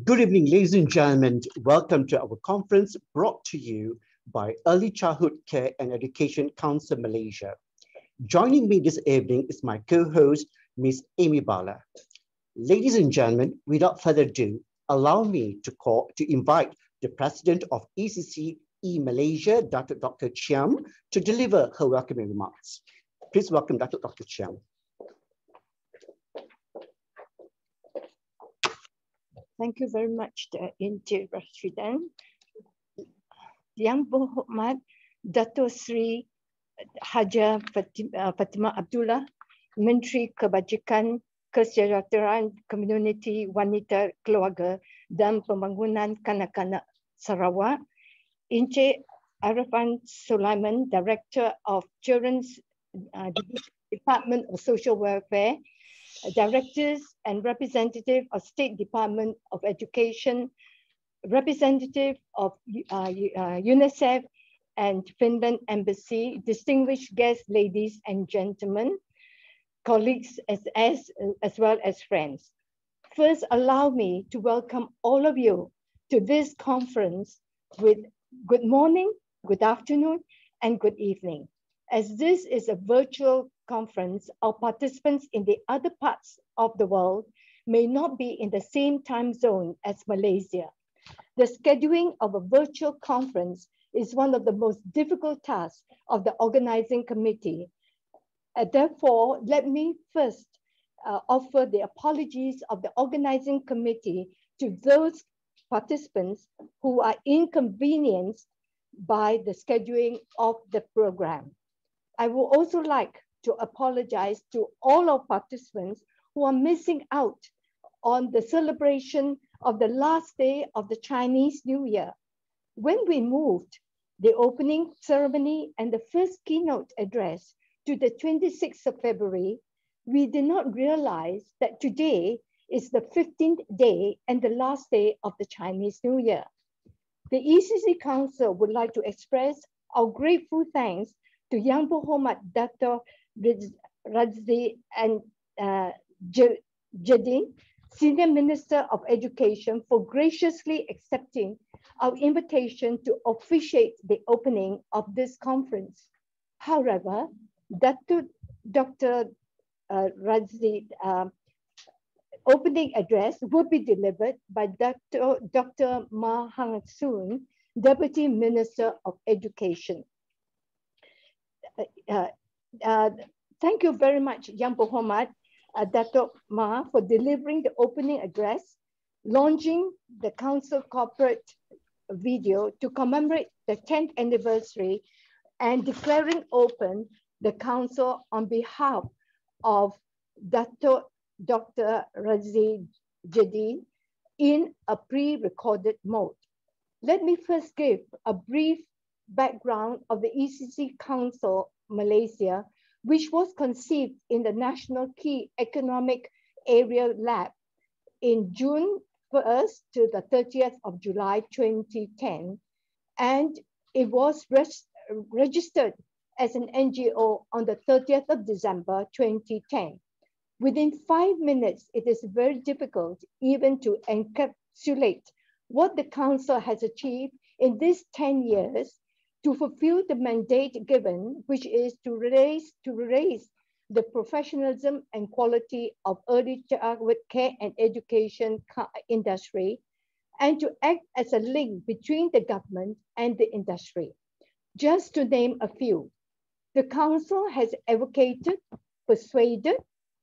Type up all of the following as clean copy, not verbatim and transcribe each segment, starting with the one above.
Good evening, ladies and gentlemen. Welcome to our conference brought to you by Early Childhood Care and Education Council Malaysia. Joining me this evening is my co-host, Ms. Amy Bala. Ladies and gentlemen, without further ado, allow me to invite the President of ECCE Malaysia, Dr. Chiam, to deliver her welcoming remarks. Please welcome Dr. Chiam. Thank you very much, Encik Rashidin. Yang Berhormat Dato' Sri Haja Fatimah Abdullah, Menteri Kebajikan, Kesejahteraan Komuniti Wanita Keluarga dan Pembangunan Kanak-kanak Sarawak, Encik Arifan Sulaiman, Director of Children's Department of Social Welfare, Directors and Representative of State Department of Education, Representative of UNICEF and Finland Embassy, distinguished guests, ladies and gentlemen, colleagues as well as friends. First, allow me to welcome all of you to this conference with good morning, good afternoon, and good evening. As this is a virtual conference, our participants in the other parts of the world may not be in the same time zone as Malaysia. The scheduling of a virtual conference is one of the most difficult tasks of the organizing committee. Therefore, let me first offer the apologies of the organizing committee to those participants who are inconvenienced by the scheduling of the program. I would also like to apologize to all our participants who are missing out on the celebration of the last day of the Chinese New Year. When we moved the opening ceremony and the first keynote address to the 26th of February, we did not realize that today is the 15th day and the last day of the Chinese New Year. The ECCE Council would like to express our grateful thanks to Yang Berhormat Dato' Razdi and Jadi, Senior Minister of Education, for graciously accepting our invitation to officiate the opening of this conference. However, Dr. Razdi's opening address will be delivered by Dr. Ma Hang Soon, Deputy Minister of Education. Thank you very much, Yang Berhormat Dato' Ma, for delivering the opening address, launching the council corporate video to commemorate the 10th anniversary, and declaring open the council on behalf of Dr. Razdi Jadi in a pre-recorded mode. Let me first give a brief background of the ECCE Council Malaysia, which was conceived in the National Key Economic Area Lab in June 1st to the 30th of July 2010, and it was registered as an NGO on the 30th of December 2010. Within 5 minutes, it is very difficult even to encapsulate what the Council has achieved in these 10 years to fulfill the mandate given, which is to raise the professionalism and quality of early childhood care and education industry, and to act as a link between the government and the industry. Just to name a few, the Council has advocated, persuaded,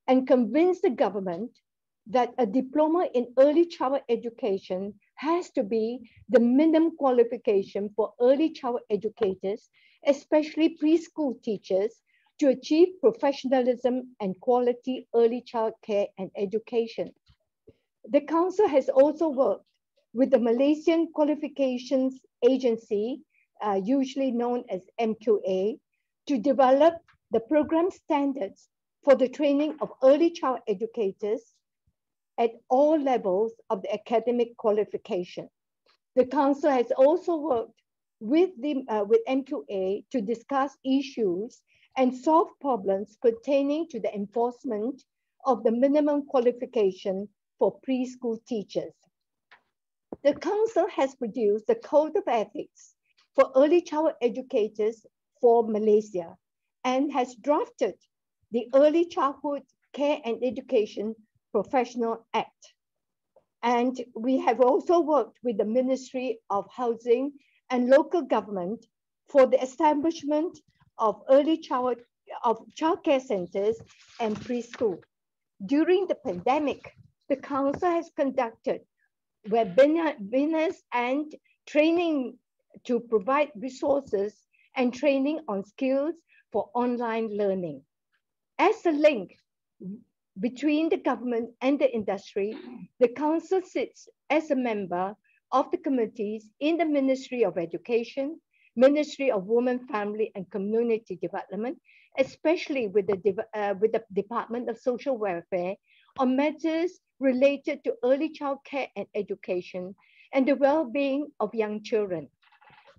and convinced the government that a diploma in early childhood education has to be the minimum qualification for early childhood educators, especially preschool teachers, to achieve professionalism and quality early child care and education. The Council has also worked with the Malaysian Qualifications Agency, usually known as MQA, to develop the program standards for the training of early child educators at all levels of the academic qualification. The Council has also worked with MQA to discuss issues and solve problems pertaining to the enforcement of the minimum qualification for preschool teachers. The Council has produced the Code of Ethics for Early Childhood Educators for Malaysia and has drafted the Early Childhood Care and Education Professional Act. And we have also worked with the Ministry of Housing and Local Government for the establishment of childcare centers and preschool. During the pandemic, the Council has conducted webinars and training to provide resources and training on skills for online learning. As a link between the government and the industry, the Council sits as a member of the committees in the Ministry of Education, Ministry of Women, Family and Community Development, especially with the Department of Social Welfare on matters related to early child care and education and the well-being of young children.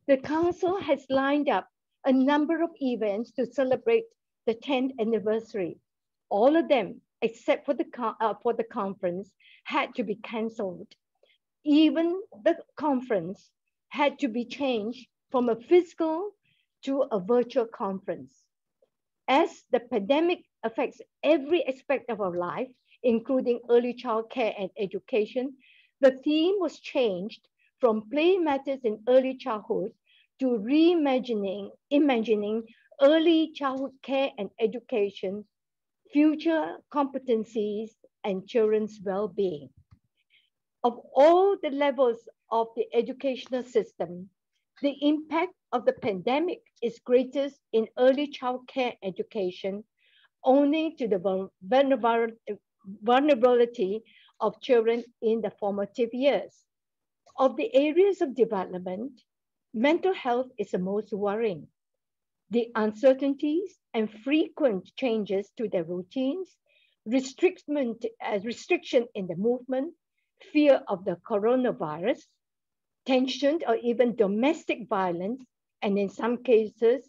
The Council has lined up a number of events to celebrate the 10th anniversary. All of them, except for the conference, had to be cancelled. Even the conference had to be changed from a physical to a virtual conference. As the pandemic affects every aspect of our life, including early child care and education, the theme was changed from playing matters in early childhood to imagining early childhood care and education, future competencies, and children's well-being. Of all the levels of the educational system, the impact of the pandemic is greatest in early child care education, owing to the vulnerability of children in the formative years. Of the areas of development, mental health is the most worrying. The uncertainties and frequent changes to their routines, restriction in the movement, fear of the coronavirus, tension or even domestic violence, and in some cases,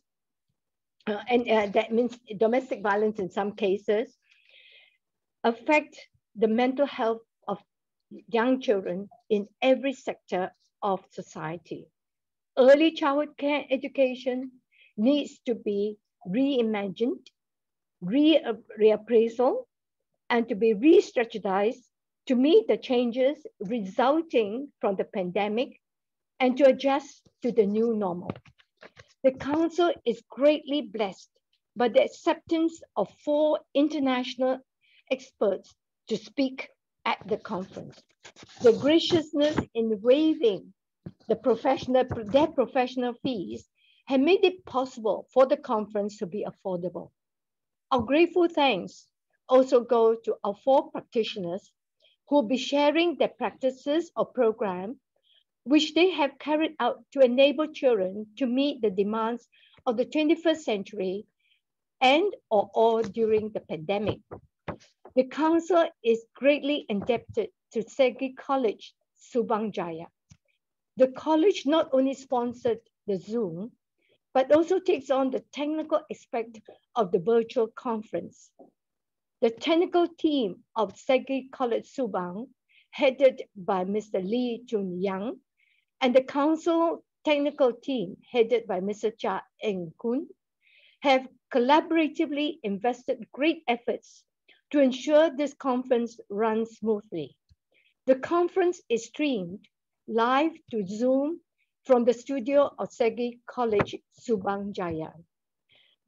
that means domestic violence in some cases, affect the mental health of young children in every sector of society. Early childhood care education needs to be reimagined, reappraisal, and to be re-strategized to meet the changes resulting from the pandemic and to adjust to the new normal. The Council is greatly blessed by the acceptance of 4 international experts to speak at the conference. The graciousness in waiving their professional fees have made it possible for the conference to be affordable. Our grateful thanks also go to our 4 practitioners who will be sharing their practices or program which they have carried out to enable children to meet the demands of the 21st century and or during the pandemic. The Council is greatly indebted to Segi College, Subang Jaya. The college not only sponsored the Zoom, but also takes on the technical aspect of the virtual conference. The technical team of Segi College Subang, headed by Mr. Lee Chun Yang, and the Council technical team, headed by Mr. Cha Eng Kun, have collaboratively invested great efforts to ensure this conference runs smoothly. The conference is streamed live to Zoom from the studio of Segi College, Subang Jaya.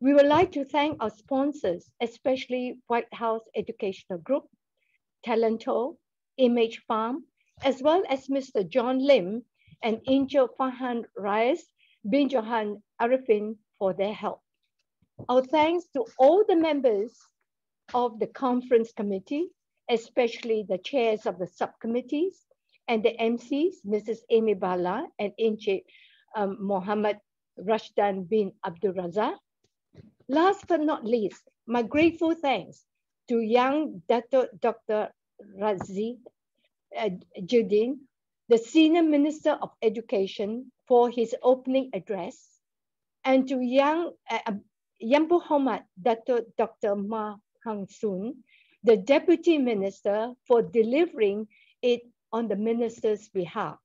We would like to thank our sponsors, especially White House Educational Group, Talento, Image Farm, as well as Mr. John Lim and Angel Fahan Reyes bin Johan Arifin for their help. Our thanks to all the members of the conference committee, especially the chairs of the subcommittees and the MCs, Mrs. Amy Bala and Encik Mohammed Rashdan bin Abdul Razak. Last but not least, my grateful thanks to young Dr. Razi Judin, the Senior Minister of Education, for his opening address, and to young Yampu Homat Dr. Ma Hang Soon, the Deputy Minister, for delivering it on the Minister's behalf.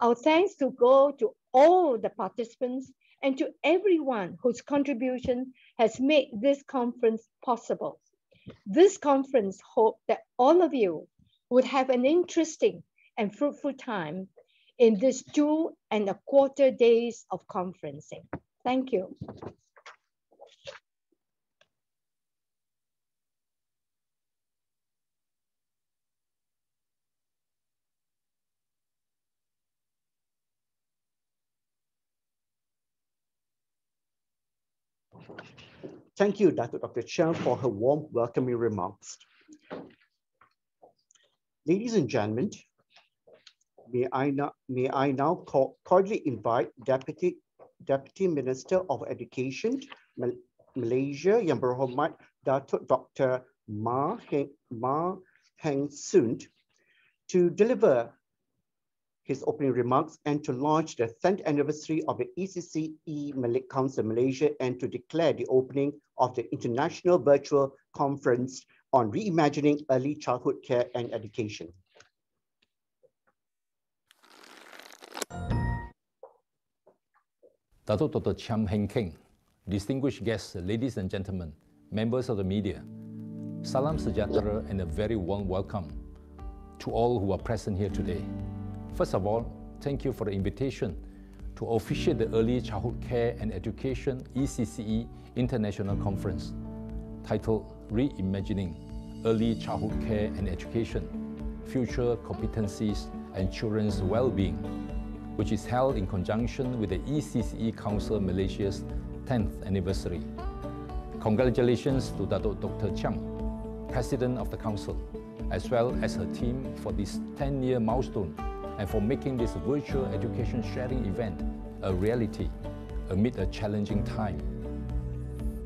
Our thanks to go to all the participants and to everyone whose contribution has made this conference possible. This conference hopes that all of you would have an interesting and fruitful time in these 2.25 days of conferencing. Thank you. Thank you, Dr. Chiang, for her warm welcoming remarks. Ladies and gentlemen, may I now cordially invite Deputy Minister of Education, Malaysia, Yang Berhormat Datuk Dr. Ma Heng Soon, to deliver his opening remarks and to launch the 10th anniversary of the ECCE Council Malaysia and to declare the opening of the International Virtual Conference on Reimagining Early Childhood Care and Education. Datuk Dr. Chiam Heng Keng, distinguished guests, ladies and gentlemen, members of the media, Salam Sejahtera and a very warm welcome to all who are present here today. First of all, thank you for the invitation to officiate the Early Childhood Care and Education ECCE International Conference titled Reimagining Early Childhood Care and Education, Future Competencies and Children's Well-Being, which is held in conjunction with the ECCE Council Malaysia's 10th anniversary. Congratulations to Dr. Chiang, President of the Council, as well as her team for this 10-year milestone and for making this virtual education sharing event a reality amid a challenging time.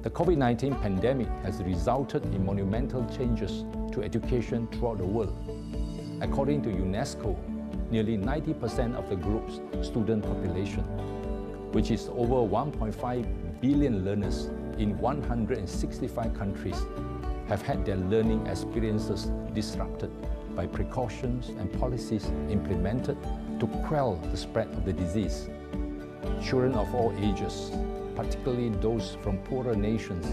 The COVID-19 pandemic has resulted in monumental changes to education throughout the world. According to UNESCO, nearly 90% of the globe's student population, which is over 1.5 billion learners in 165 countries, have had their learning experiences disrupted by precautions and policies implemented to quell the spread of the disease. Children of all ages, particularly those from poorer nations,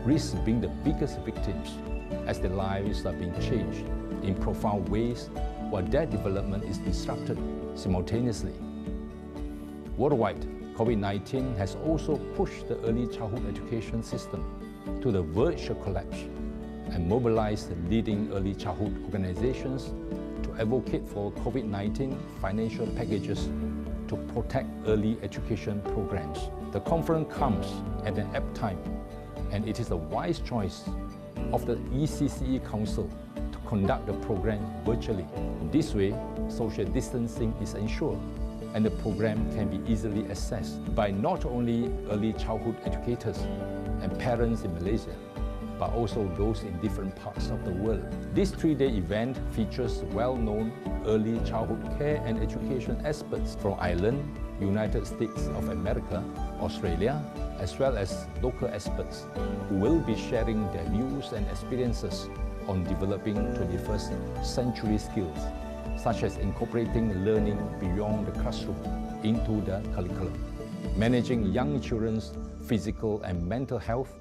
risk being the biggest victims as their lives are being changed in profound ways while their development is disrupted simultaneously. Worldwide, COVID-19 has also pushed the early childhood education system to the verge of collapse and mobilized the leading early childhood organizations to advocate for COVID-19 financial packages to protect early education programs. The conference comes at an apt time, and it is a wise choice of the ECCE Council to conduct the program virtually. This way, social distancing is ensured, and the program can be easily accessed by not only early childhood educators and parents in Malaysia, but also those in different parts of the world. This 3-day event features well-known early childhood care and education experts from Ireland, United States of America, Australia, as well as local experts who will be sharing their views and experiences on developing 21st century skills, such as incorporating learning beyond the classroom into the curriculum, managing young children's physical and mental health,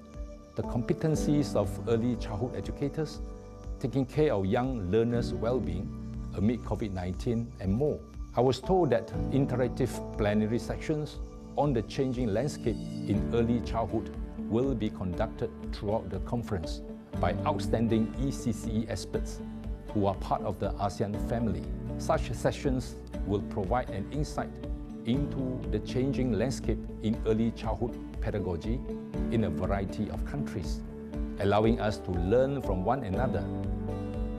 the competencies of early childhood educators, taking care of young learners' well-being amid COVID-19, and more. I was told that interactive plenary sections on the changing landscape in early childhood will be conducted throughout the conference by outstanding ECCE experts who are part of the ASEAN family. Such sessions will provide an insight into the changing landscape in early childhood pedagogy in a variety of countries, allowing us to learn from one another.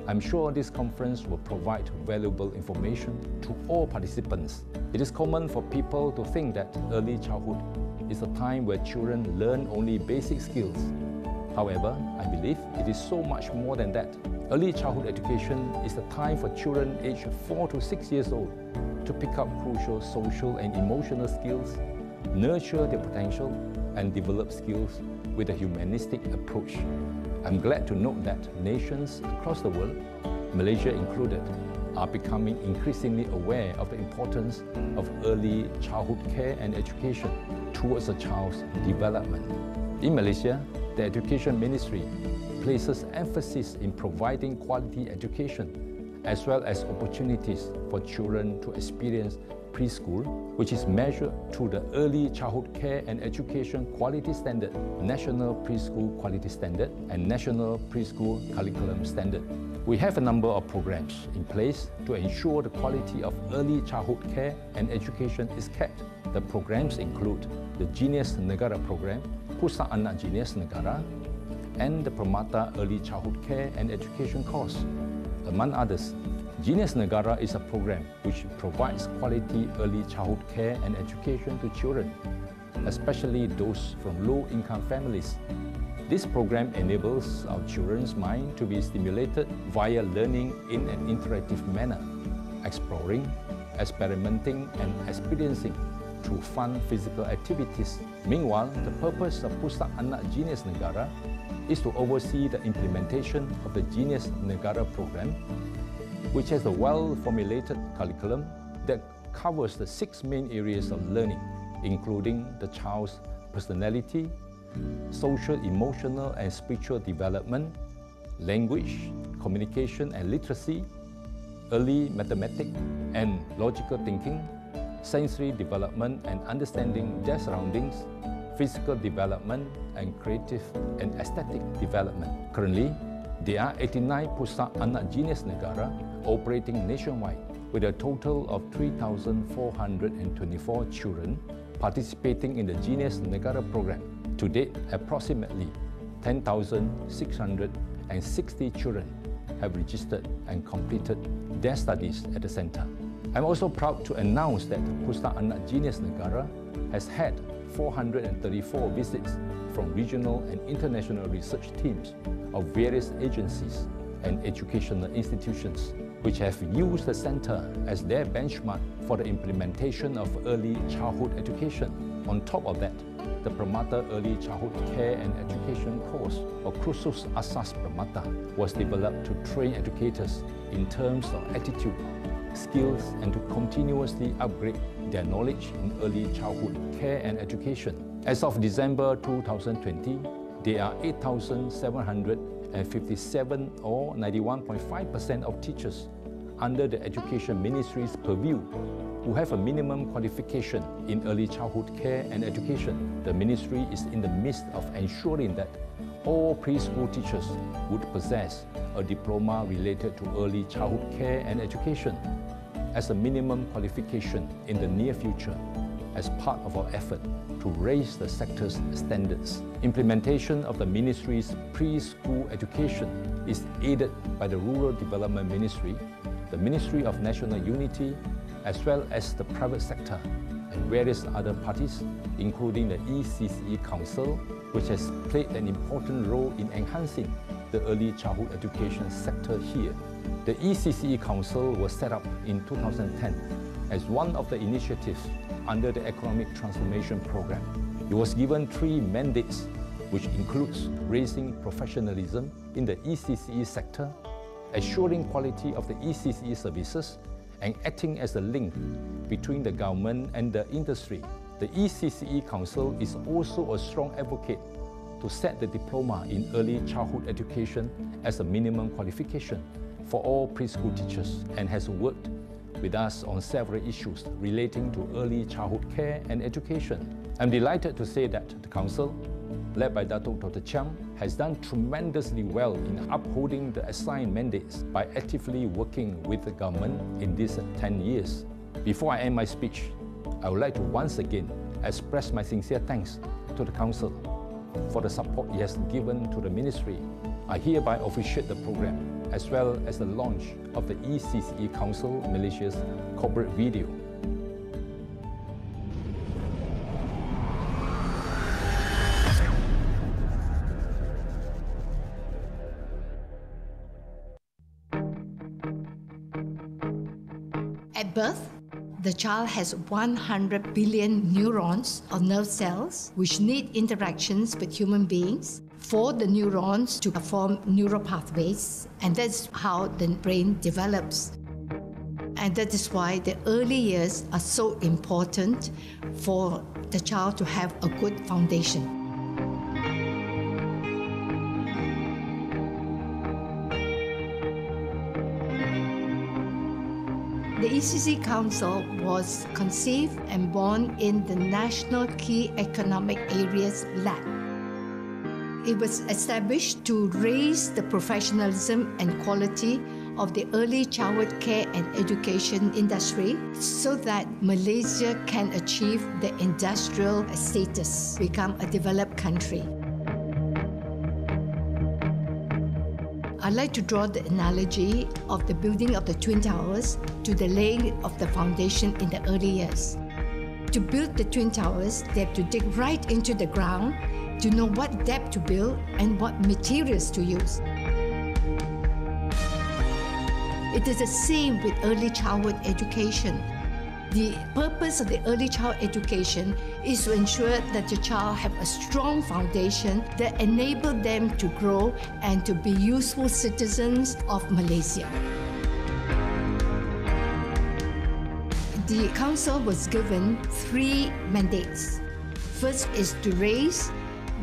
I'm sure this conference will provide valuable information to all participants. It is common for people to think that early childhood is a time where children learn only basic skills. However, I believe it is so much more than that. Early childhood education is a time for children aged 4 to 6 years old to pick up crucial social and emotional skills, nurture their potential, and develop skills with a humanistic approach. I'm glad to note that nations across the world, Malaysia included, are becoming increasingly aware of the importance of early childhood care and education towards a child's development. In Malaysia, the Education Ministry places emphasis in providing quality education as well as opportunities for children to experience preschool, which is measured through the Early Childhood Care and Education Quality Standard, National Preschool Quality Standard, and National Preschool Curriculum Standard. We have a number of programs in place to ensure the quality of early childhood care and education is kept. The programs include the Genius Negara program, Pusat Anak Genius Negara, and the Permata Early Childhood Care and Education course. Among others, Genius Negara is a program which provides quality early childhood care and education to children, especially those from low-income families. This program enables our children's mind to be stimulated via learning in an interactive manner, exploring, experimenting, and experiencing through fun physical activities. Meanwhile, the purpose of Pusat Anak Genius Negara is to oversee the implementation of the Genius Negara program, which has a well-formulated curriculum that covers the 6 main areas of learning, including the child's personality, social, emotional, and spiritual development, language, communication and literacy, early mathematics and logical thinking, sensory development and understanding their surroundings, physical development, and creative and aesthetic development. Currently, there are 89 Pusat Anak Genius Negara operating nationwide with a total of 3,424 children participating in the Genius Negara program. To date, approximately 10,660 children have registered and completed their studies at the center. I'm also proud to announce that Pusat Anak Genius Negara has had 434 visits from regional and international research teams of various agencies and educational institutions, which have used the center as their benchmark for the implementation of early childhood education. On top of that, the Permata Early Childhood Care and Education course, or Kursus Asas Permata, was developed to train educators in terms of attitude, skills, and to continuously upgrade their knowledge in early childhood care and education. As of December 2020, there are 8,757 or 91.5% of teachers under the Education Ministry's purview who have a minimum qualification in early childhood care and education. The ministry is in the midst of ensuring that all preschool teachers would possess a diploma related to early childhood care and education as a minimum qualification in the near future as part of our effort to raise the sector's standards. Implementation of the ministry's preschool education is aided by the Rural Development Ministry, the Ministry of National Unity, as well as the private sector and various other parties, including the ECCE Council, which has played an important role in enhancing the early childhood education sector here. The ECCE Council was set up in 2010 as one of the initiatives under the Economic Transformation Program. It was given 3 mandates, which includes raising professionalism in the ECCE sector, assuring quality of the ECCE services, and acting as a link between the government and the industry. The ECCE Council is also a strong advocate to set the diploma in early childhood education as a minimum qualification for all preschool teachers and has worked with us on several issues relating to early childhood care and education. I'm delighted to say that the Council, led by Datuk Dr. Chiang, has done tremendously well in upholding the assigned mandates by actively working with the government in these 10 years. Before I end my speech, I would like to once again express my sincere thanks to the Council for the support it has given to the Ministry. I hereby officiate the program as well as the launch of the ECCE Council Malaysia's corporate video. At birth, the child has 100 billion neurons or nerve cells which need interactions with human beings for the neurons to form neural pathways, and that's how the brain develops. And that is why the early years are so important for the child to have a good foundation. The ECCE Council was conceived and born in the National Key Economic Areas Lab. It was established to raise the professionalism and quality of the early childhood care and education industry so that Malaysia can achieve the industrial status, become a developed country. I'd like to draw the analogy of the building of the Twin Towers to the laying of the foundation in the early years. To build the Twin Towers, they have to dig right into the ground to know what depth to build and what materials to use. It is the same with early childhood education. The purpose of the early child education is to ensure that the child have a strong foundation that enable them to grow and to be useful citizens of Malaysia. The council was given 3 mandates. First is to raise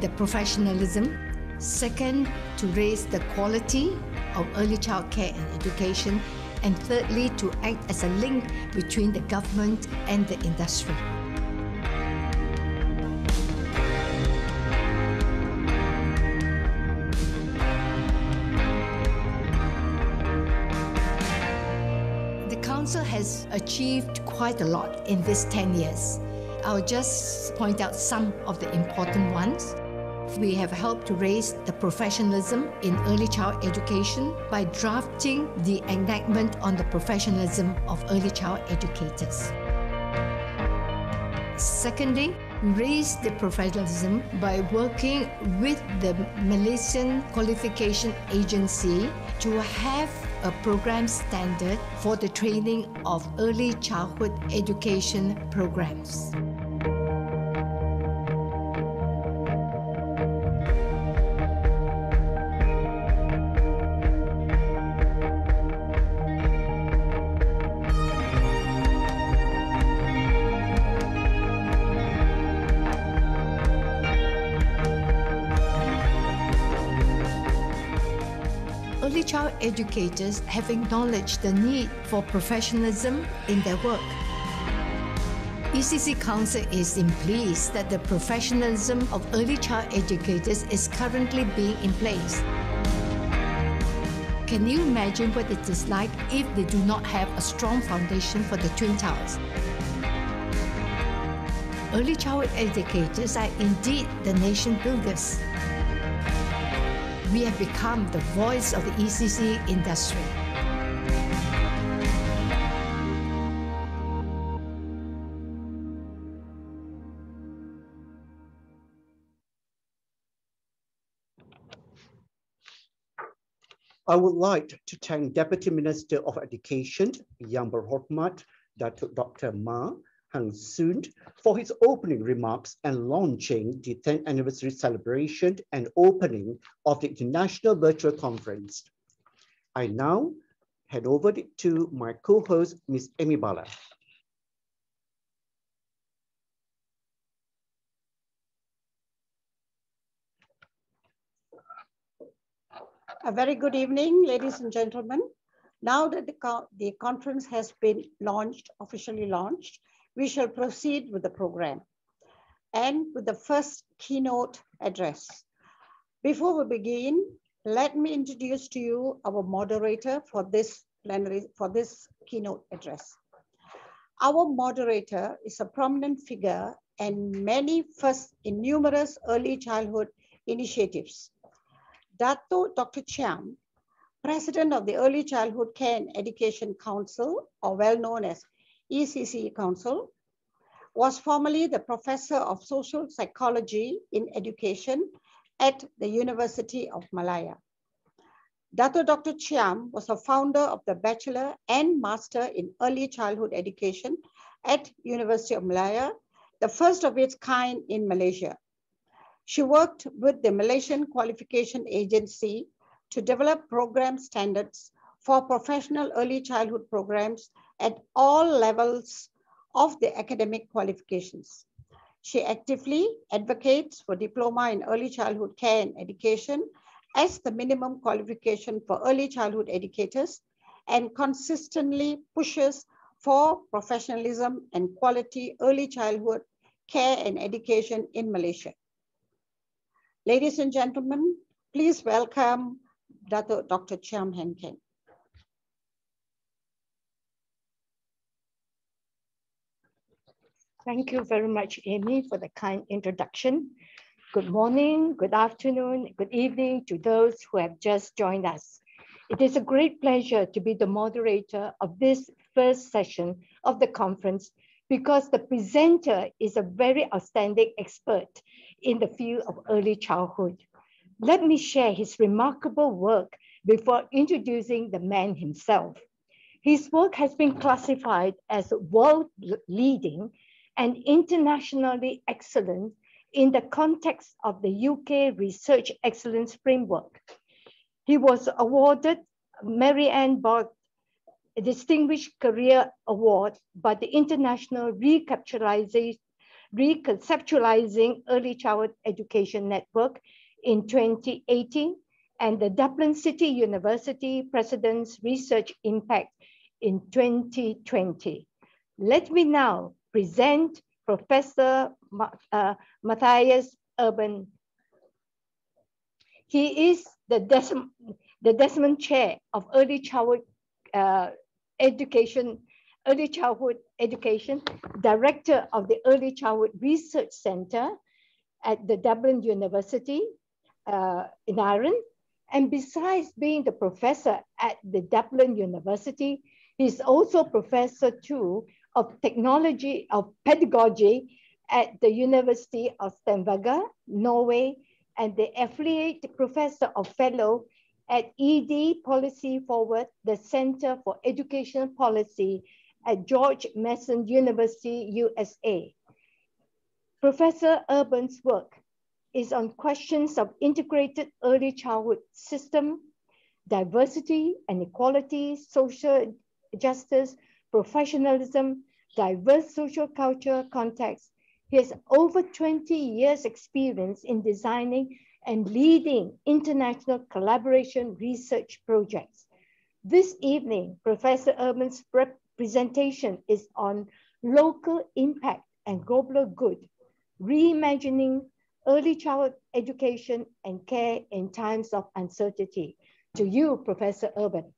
the professionalism. Second, to raise the quality of early child care and education. And thirdly, to act as a link between the government and the industry. The Council has achieved quite a lot in these 10 years. I'll just point out some of the important ones. We have helped to raise the professionalism in early child education by drafting the enactment on the professionalism of early child educators. Secondly, raise the professionalism by working with the Malaysian Qualification Agency to have a program standard for the training of early childhood education programs. Early child educators have acknowledged the need for professionalism in their work. ECCE Council is pleased that the professionalism of early child educators is currently being in place. Can you imagine what it is like if they do not have a strong foundation for the Twin Towers? Early childhood educators are indeed the nation builders. We have become the voice of the ECCE industry. I would like to thank Deputy Minister of Education, Yang Berhormat Dr. Ma Hang Soon, for his opening remarks and launching the 10th anniversary celebration and opening of the International Virtual Conference. I now hand over to my co-host, Ms. Amy Bala. A very good evening, ladies and gentlemen. Now that the conference has been officially launched, we shall proceed with the program and with the first keynote address. Before we begin, let me introduce to you our moderator for this keynote address. Our moderator is a prominent figure and many firsts in numerous early childhood initiatives. Dato Dr. Chiam, President of the Early Childhood Care and Education Council, or well known as ECCE Council, was formerly the Professor of Social Psychology in Education at the University of Malaya. Dato Dr. Chiam was a founder of the Bachelor and Master in Early Childhood Education at University of Malaya, the first of its kind in Malaysia. She worked with the Malaysian Qualification Agency to develop program standards for professional early childhood programs at all levels of the academic qualifications. She actively advocates for diploma in early childhood care and education as the minimum qualification for early childhood educators and consistently pushes for professionalism and quality early childhood care and education in Malaysia. Ladies and gentlemen, please welcome Dr. Chiam Heng Keng. Thank you very much, Amy, for the kind introduction. Good morning, good afternoon, good evening to those who have just joined us. It is a great pleasure to be the moderator of this first session of the conference because the presenter is a very outstanding expert in the field of early childhood. Let me share his remarkable work before introducing the man himself. His work has been classified as world-leading and internationally excellent in the context of the UK Research Excellence Framework. He was awarded Mary Ann Bott Distinguished Career Award by the International Reconceptualizing Early Childhood Education Network in 2018 and the Dublin City University President's Research Impact in 2020. Let me now present Professor Matthias Urban. He is the Desmond Chair of Early Childhood Education, Director of the Early Childhood Research Centre at the Dublin University in Ireland. And besides being the professor at the Dublin University, he's also professor too of pedagogy at the University of Stavanger, Norway, and the affiliate professor of fellow at ED Policy Forward, the Center for Educational Policy at George Mason University, USA. Professor Urban's work is on questions of integrated early childhood system, diversity and equality, social justice, professionalism, diverse social culture context. He has over 20 years experience in designing and leading international collaboration research projects. This evening, Professor Urban's presentation is on local impact and global good, reimagining early childhood education and care in times of uncertainty. To you, Professor Urban,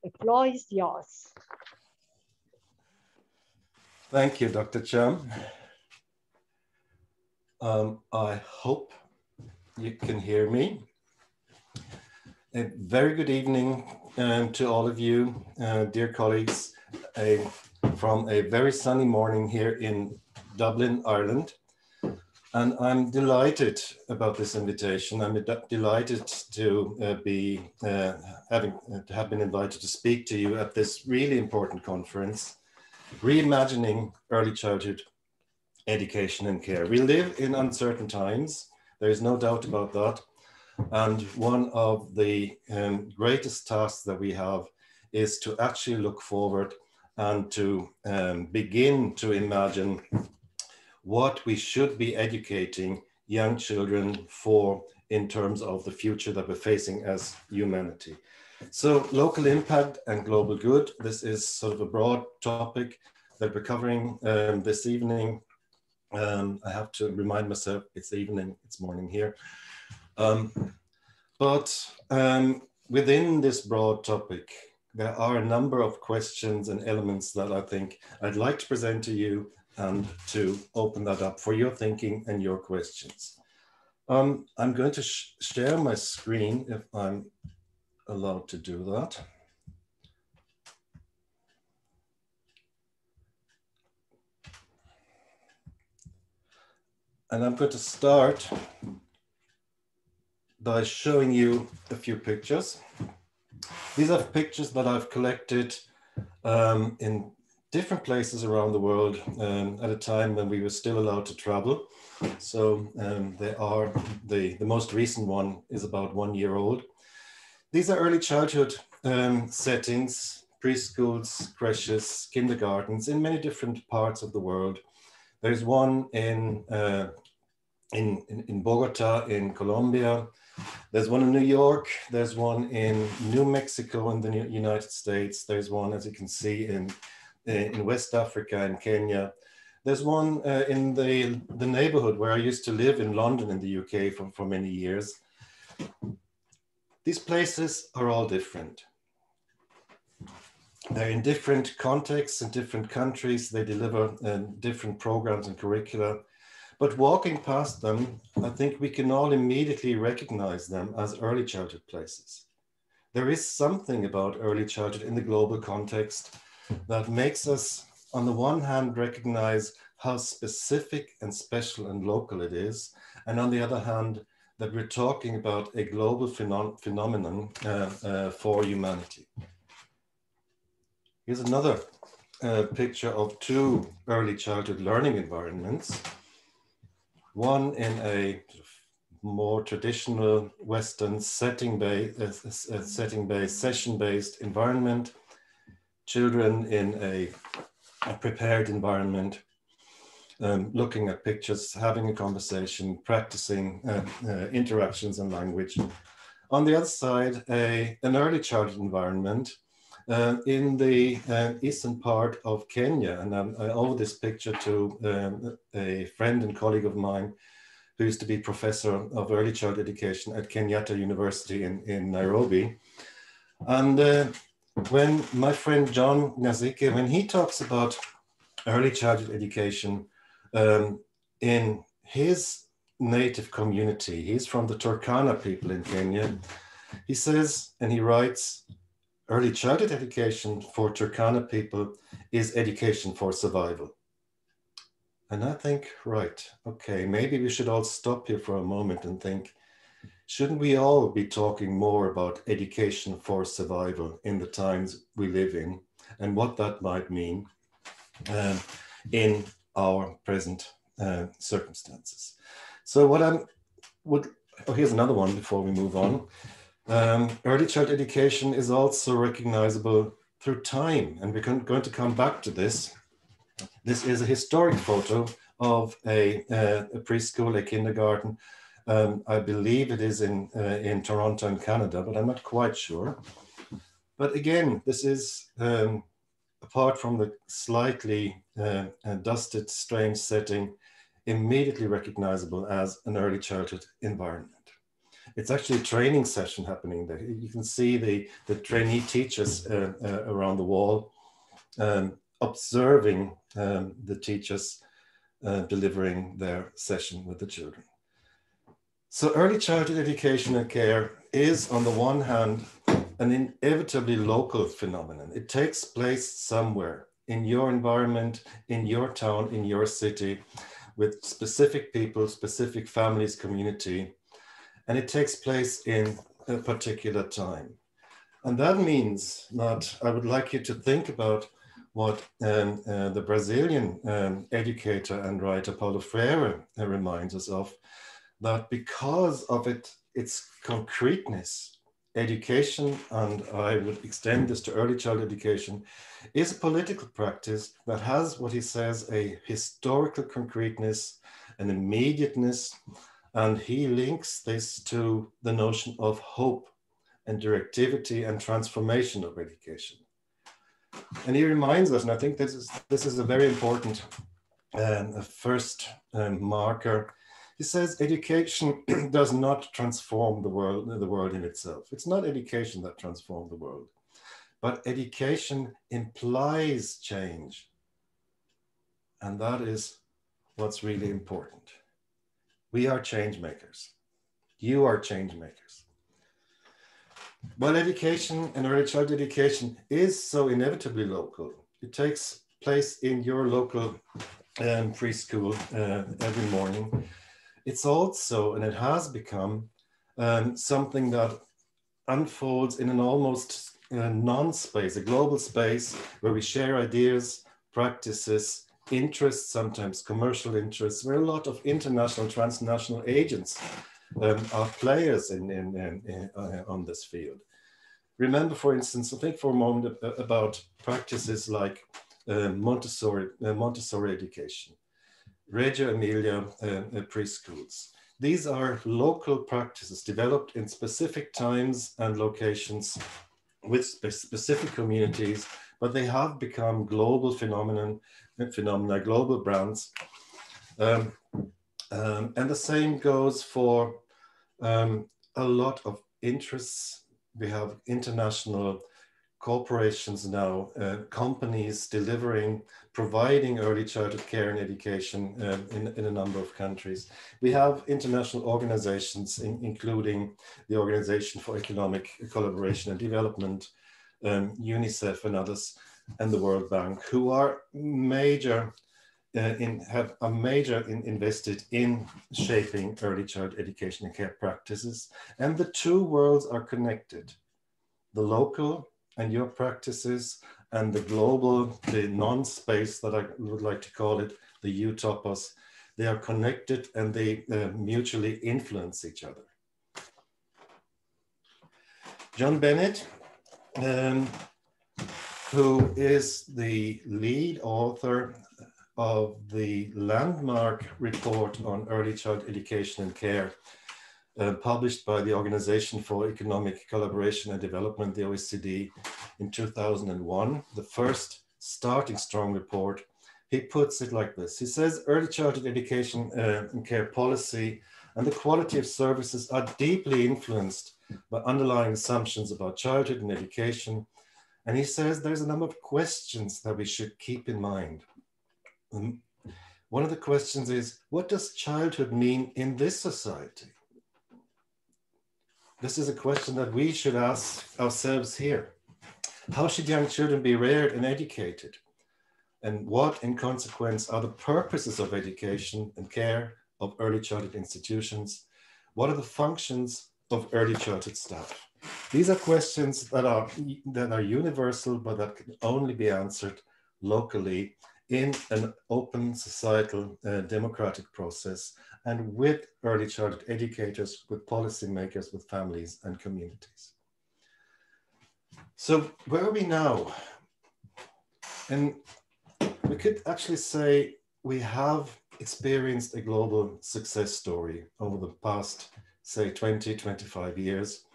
the floor is yours. Thank you, Dr. Chiam. I hope you can hear me. A very good evening to all of you, dear colleagues, from a very sunny morning here in Dublin, Ireland. And I'm delighted about this invitation. I'm delighted to have been invited to speak to you at this really important conference, Reimagining Early Childhood Education and Care. We live in uncertain times. There is no doubt about that. And one of the greatest tasks that we have is to actually look forward and to begin to imagine what we should be educating young children for in terms of the future that we're facing as humanity. So local impact and global good, this is sort of a broad topic that we're covering this evening. I have to remind myself it's evening, it's morning here. But within this broad topic, there are a number of questions and elements that I think I'd like to present to you and to open that up for your thinking and your questions. I'm going to share my screen if I'm allowed to do that. And I'm going to start by showing you a few pictures. These are pictures that I've collected in different places around the world at a time when we were still allowed to travel. So they are, the most recent one is about 1 year old. These are early childhood settings preschools, creches, kindergartens in many different parts of the world. There's one in Bogota, in Colombia. There's one in New York. There's one in New Mexico in the United States. There's one, as you can see, in West Africa and Kenya. There's one in the neighborhood where I used to live in London in the UK for many years. These places are all different. They're in different contexts, in different countries. They deliver different programs and curricula. But walking past them, I think we can all immediately recognize them as early childhood places. There is something about early childhood in the global context that makes us, on the one hand, recognize how specific and special and local it is, and on the other hand, that we're talking about a global phenomenon for humanity. Here's another picture of two early childhood learning environments. One in a more traditional Western setting-based, session-based environment. Children in a prepared environment, looking at pictures, having a conversation, practicing interactions and language. On the other side, an early childhood environment in the eastern part of Kenya. And I owe this picture to a friend and colleague of mine who used to be professor of early childhood education at Kenyatta University in Nairobi. And when my friend John Ngazike, when he talks about early childhood education in his native community, he's from the Turkana people in Kenya, he says, and he writes, early childhood education for Turkana people is education for survival. And I think, right, okay, maybe we should all stop here for a moment and think, shouldn't we all be talking more about education for survival in the times we live in and what that might mean in our present circumstances? So here's another one before we move on. Early child education is also recognizable through time, and we're going to come back to this. This is a historic photo of a preschool, a kindergarten. I believe it is in Toronto in Canada, but I'm not quite sure. But again, this is, apart from the slightly dusted, strange setting, immediately recognizable as an early childhood environment. It's actually a training session happening there. You can see the trainee teachers around the wall observing the teachers delivering their session with the children. So early childhood education and care is, on the one hand, an inevitably local phenomenon. It takes place somewhere in your environment, in your town, in your city, with specific people, specific families, community, and it takes place in a particular time. And that means that I would like you to think about what the Brazilian educator and writer Paulo Freire reminds us of, that because of its concreteness, education, and I would extend this to early child education, is a political practice that has what he says a historical concreteness, an immediateness, and he links this to the notion of hope and directivity and transformation of education. And he reminds us, and I think this is a very important first marker. He says education does not transform the world in itself. It's not education that transforms the world, but education implies change. And that is what's really important. We are change makers. You are change makers. While education and early childhood education is so inevitably local, it takes place in your local preschool every morning. It's also, and it has become, something that unfolds in an almost non-space, a global space where we share ideas, practices, interests, sometimes commercial interests, where a lot of international, transnational agents are players on this field. Remember, for instance, think for a moment about practices like Montessori education, Reggio Emilia preschools. These are local practices developed in specific times and locations with specific communities, but they have become global phenomena, global brands. And the same goes for a lot of interests. We have international corporations now, companies delivering, providing early childhood care and education in a number of countries. We have international organizations, including the Organization for Economic Collaboration and Development, UNICEF and others, and the World Bank, who are invested in shaping early childhood education and care practices. And the two worlds are connected. The local and your practices and the global, the non-space that I would like to call it, the utopos, they are connected and they mutually influence each other. John Bennett, who is the lead author of the landmark report on early child education and care, published by the Organization for Economic Collaboration and Development, the OECD, in 2001, the first starting strong report. He puts it like this. He says, early childhood education and care policy and the quality of services are deeply influenced by underlying assumptions about childhood and education. And he says there's a number of questions that we should keep in mind. One of the questions is, what does childhood mean in this society? This is a question that we should ask ourselves here. How should young children be reared and educated? And what, in consequence, are the purposes of education and care of early childhood institutions? What are the functions of early childhood staff? These are questions that are universal, but that can only be answered locally in an open societal democratic process and with early childhood educators, with policymakers, with families and communities. So where are we now? And we could actually say we have experienced a global success story over the past, say, 20, 25 years.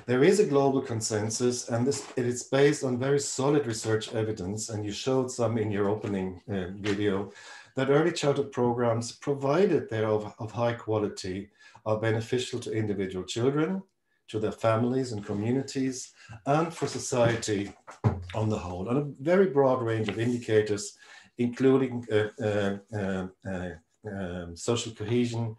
There is a global consensus, and it is based on very solid research evidence, and you showed some in your opening video, that early childhood programs, provided they're of high quality, are beneficial to individual children, to their families and communities, and for society on the whole, on a very broad range of indicators, including social cohesion,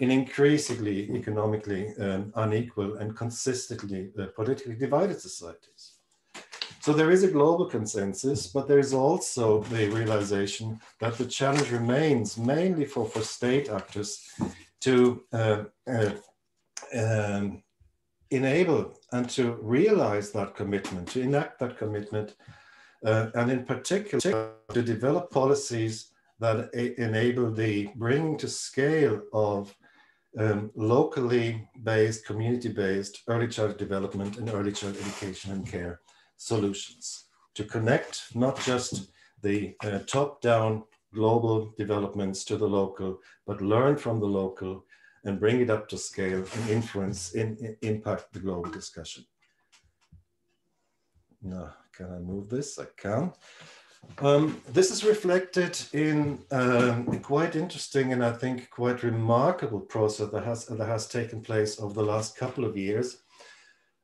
in increasingly economically unequal and consistently politically divided societies. So there is a global consensus, but there is also the realization that the challenge remains mainly for state actors to enable and to realize that commitment, to enact that commitment, and in particular to develop policies that enable the bringing to scale of locally based, community-based early childhood development and early child education and care solutions, to connect not just the top-down global developments to the local, but learn from the local and bring it up to scale and influence, impact the global discussion. Now, can I move this? I can. This is reflected in a quite interesting and I think quite remarkable process that has taken place over the last couple of years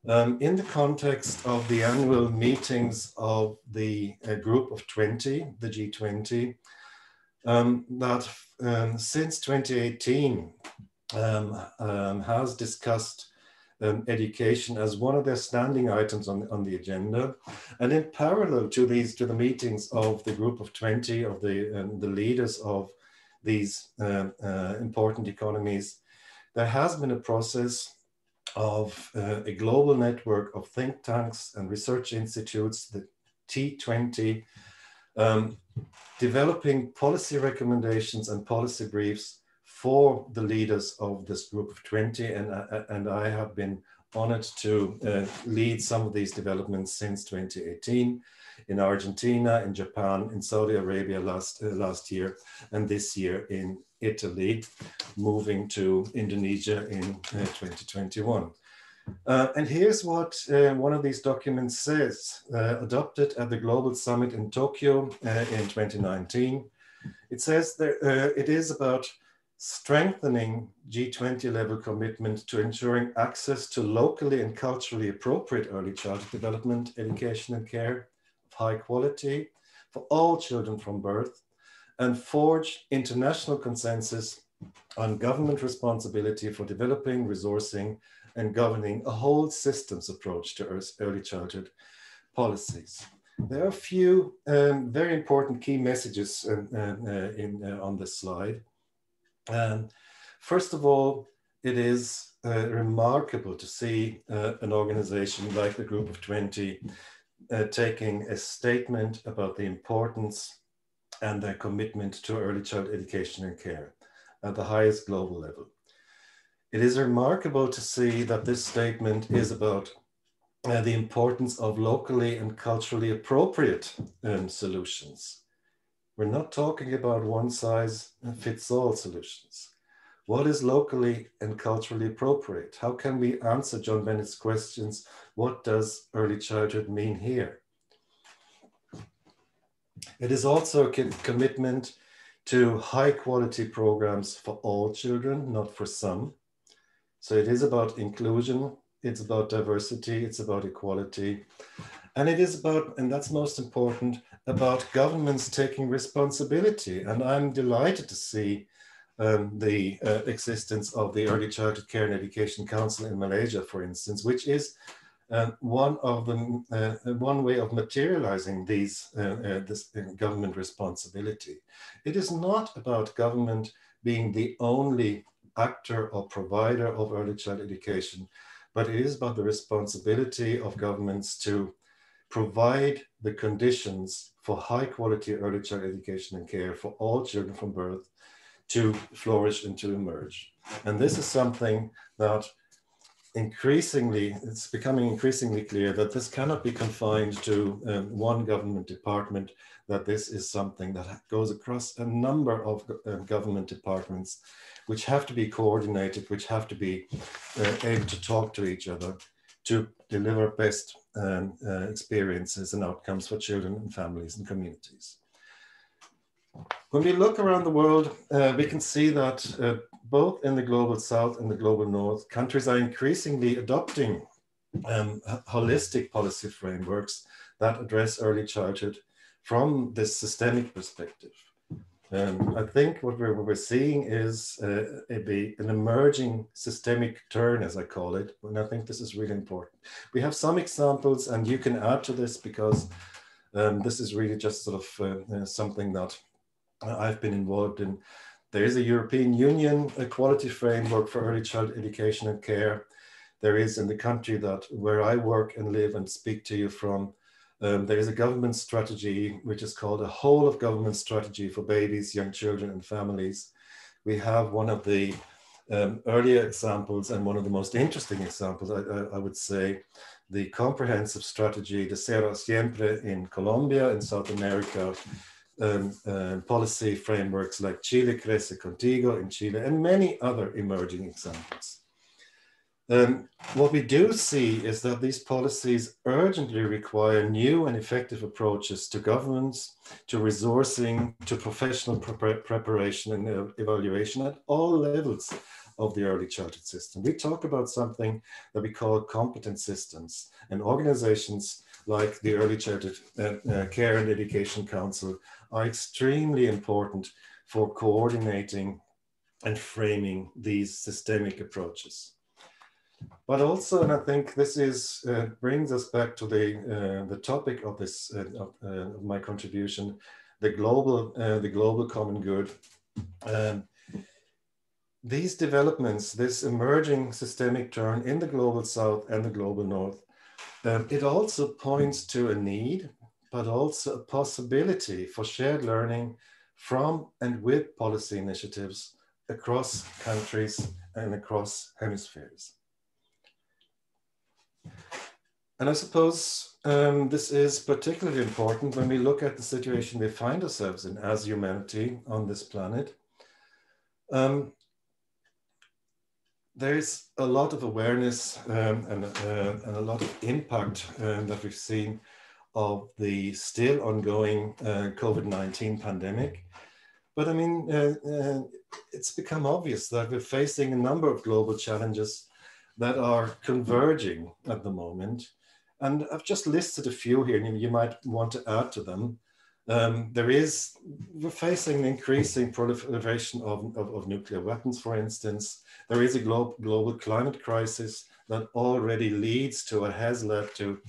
in the context of the annual meetings of the Group of 20, the G20, that since 2018 has discussed education as one of their standing items on the agenda. And in parallel to the meetings of the Group of 20, of the leaders of these important economies, there has been a process of a global network of think tanks and research institutes, the T20, developing policy recommendations and policy briefs for the leaders of this Group of 20, and I have been honored to lead some of these developments since 2018 in Argentina, in Japan, in Saudi Arabia last year, and this year in Italy, moving to Indonesia in 2021. And here's what one of these documents says, adopted at the Global Summit in Tokyo in 2019. It says that it is about strengthening G20 level commitment to ensuring access to locally and culturally appropriate early childhood development, education and care of high quality for all children from birth, and forge international consensus on government responsibility for developing, resourcing, and governing a whole systems approach to early childhood policies. There are a few very important key messages on this slide. First of all, it is remarkable to see an organization like the Group of 20 taking a statement about the importance and their commitment to early child education and care at the highest global level. It is remarkable to see that this statement is about the importance of locally and culturally appropriate solutions. We're not talking about one size fits all solutions. What is locally and culturally appropriate? How can we answer John Bennett's questions? What does early childhood mean here? It is also a commitment to high quality programs for all children, not for some. So it is about inclusion, it's about diversity, it's about equality. And it is about, and that's most important, about governments taking responsibility. And I'm delighted to see the existence of the Early Childhood Care and Education Council in Malaysia, for instance, which is one way of materializing this government responsibility. It is not about government being the only actor or provider of early child education, but it is about the responsibility of governments to provide the conditions for high quality early child education and care for all children from birth to flourish and to emerge. And this is something that it's becoming increasingly clear that this cannot be confined to one government department, that this is something that goes across a number of government departments, which have to be coordinated, which have to be able to talk to each other to deliver best experiences and outcomes for children and families and communities. When we look around the world, we can see that both in the global south and the global north, countries are increasingly adopting holistic policy frameworks that address early childhood from this systemic perspective. I think what we're seeing is an emerging systemic turn, as I call it, and I think this is really important. We have some examples, and you can add to this because this is really just sort of something that I've been involved in. There is a European Union equality framework for early child education and care. There is in the country where I work and live and speak to you from, there is a government strategy, which is called a whole of government strategy for babies, young children and families. We have one of the earlier examples and one of the most interesting examples, I would say, the comprehensive strategy, the Cero Siempre in Colombia, in South America, policy frameworks like Chile Crece Contigo in Chile, and many other emerging examples. What we do see is that these policies urgently require new and effective approaches to governments, to resourcing, to professional preparation and evaluation at all levels of the early childhood system. We talk about something that we call competent systems, and organizations like the Early Childhood Care and Education Council are extremely important for coordinating and framing these systemic approaches. But also, and I think this is brings us back to the topic of this of my contribution, the global common good. These developments, this emerging systemic turn in the global south and the global north, it also points to a need, but also a possibility for shared learning from and with policy initiatives across countries and across hemispheres. And I suppose this is particularly important when we look at the situation we find ourselves in as humanity on this planet. There is a lot of awareness and a lot of impact that we've seen of the still ongoing COVID-19 pandemic. But I mean, it's become obvious that we're facing a number of global challenges that are converging at the moment. And I've just listed a few here, and you might want to add to them. We're facing an increasing proliferation of nuclear weapons, for instance. There is a global climate crisis that already leads to, or has led to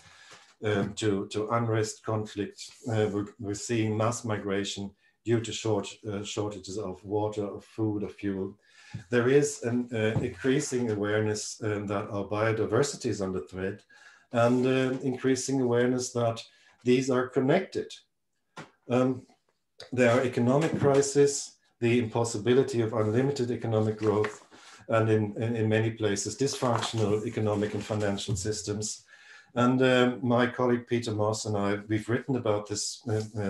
unrest, conflict. We're seeing mass migration due to shortages of water, of food, of fuel. There is an increasing awareness that our biodiversity is under threat, and increasing awareness that these are connected. There are economic crises, the impossibility of unlimited economic growth, and in many places, dysfunctional economic and financial systems. And my colleague Peter Moss and I, we've written about this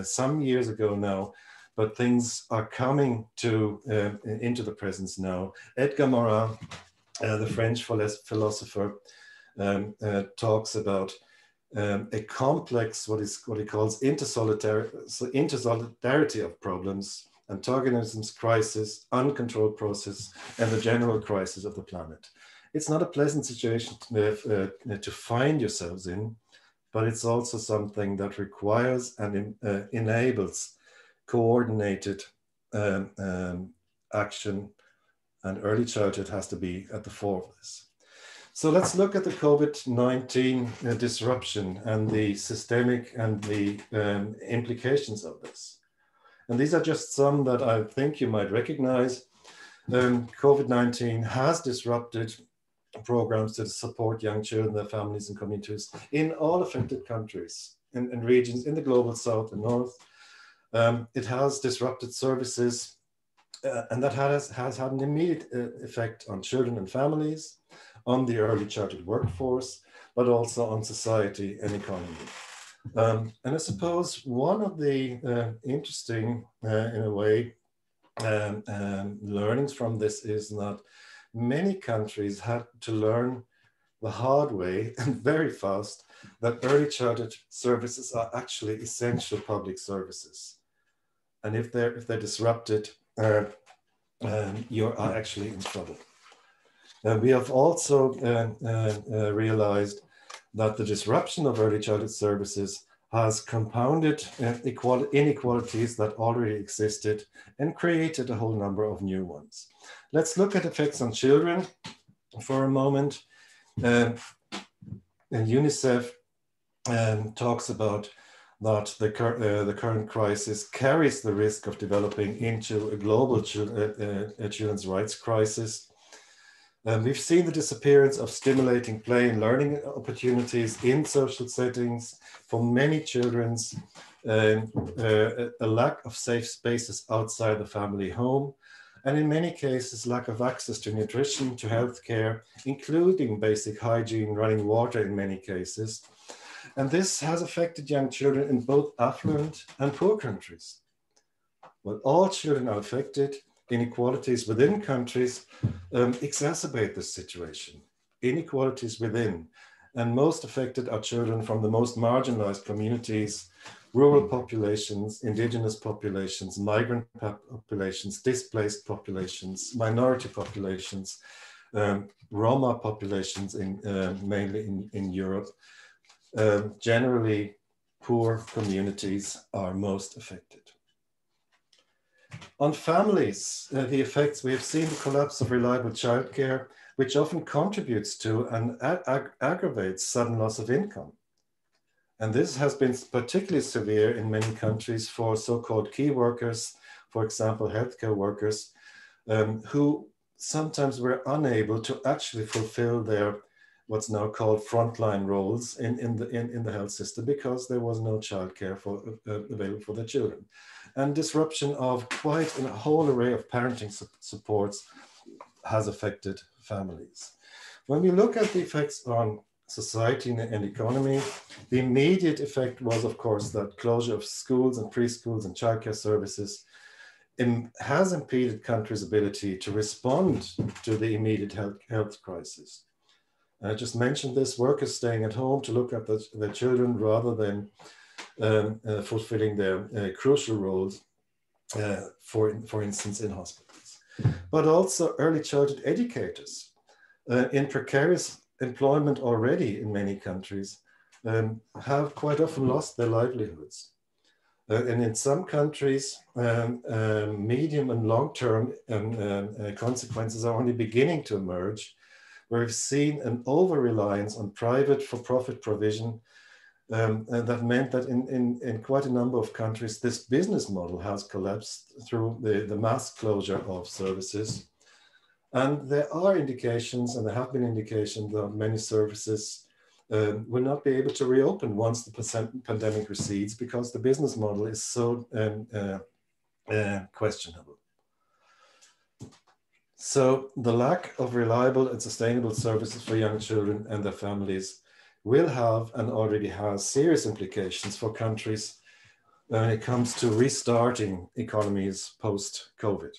some years ago now, but things are coming into the presence now. Edgar Morin, the French philosopher, talks about a complex, what he calls intersolidarity of problems, antagonisms, crisis, uncontrolled process, and the general crisis of the planet. It's not a pleasant situation to find yourselves in, but it's also something that requires and enables coordinated action, and early childhood has to be at the fore of this. So let's look at the COVID-19 disruption and the systemic and the implications of this. And these are just some that I think you might recognize. COVID-19 has disrupted programs to support young children, their families and communities in all affected countries and regions in the global south and north. It has disrupted services and that has had an immediate effect on children and families, on the early childhood workforce, but also on society and economy. And I suppose one of the interesting, in a way, learnings from this is that many countries had to learn the hard way and very fast that early childhood services are actually essential public services. And if they're disrupted, you are actually in trouble. We have also realized that the disruption of early childhood services has compounded inequalities that already existed and created a whole number of new ones. Let's look at effects on children for a moment. UNICEF talks about that the current crisis carries the risk of developing into a global children's rights crisis. We've seen the disappearance of stimulating play and learning opportunities in social settings for many children, a lack of safe spaces outside the family home, and in many cases, lack of access to nutrition, to healthcare, including basic hygiene, running water in many cases. And this has affected young children in both affluent and poor countries. Well, all children are affected. Inequalities within countries exacerbate this situation. Inequalities within, and most affected are children from the most marginalized communities, rural populations, indigenous populations, migrant populations, displaced populations, minority populations, Roma populations, mainly in Europe. Generally, poor communities are most affected. On families, the effects, we have seen the collapse of reliable childcare, which often contributes to and aggravates sudden loss of income. And this has been particularly severe in many countries for so-called key workers, for example, healthcare workers, who sometimes were unable to actually fulfill their what's now called frontline roles in the health system because there was no childcare available for their children. And disruption of quite a whole array of parenting supports has affected families. When we look at the effects on society and economy. The immediate effect was, of course, that closure of schools and preschools and childcare services has impeded countries' ability to respond to the immediate health crisis. I just mentioned this, workers staying at home to look at their children rather than fulfilling their crucial roles, for instance, in hospitals. But also early childhood educators in precarious employment already in many countries have quite often lost their livelihoods. And in some countries, medium and long-term consequences are only beginning to emerge, where we've seen an over-reliance on private for-profit provision, and that meant that in quite a number of countries, this business model has collapsed through the mass closure of services. And there are indications, and there have been indications that many services will not be able to reopen once the pandemic recedes because the business model is so questionable. So the lack of reliable and sustainable services for young children and their families will have and already has serious implications for countries when it comes to restarting economies post-COVID.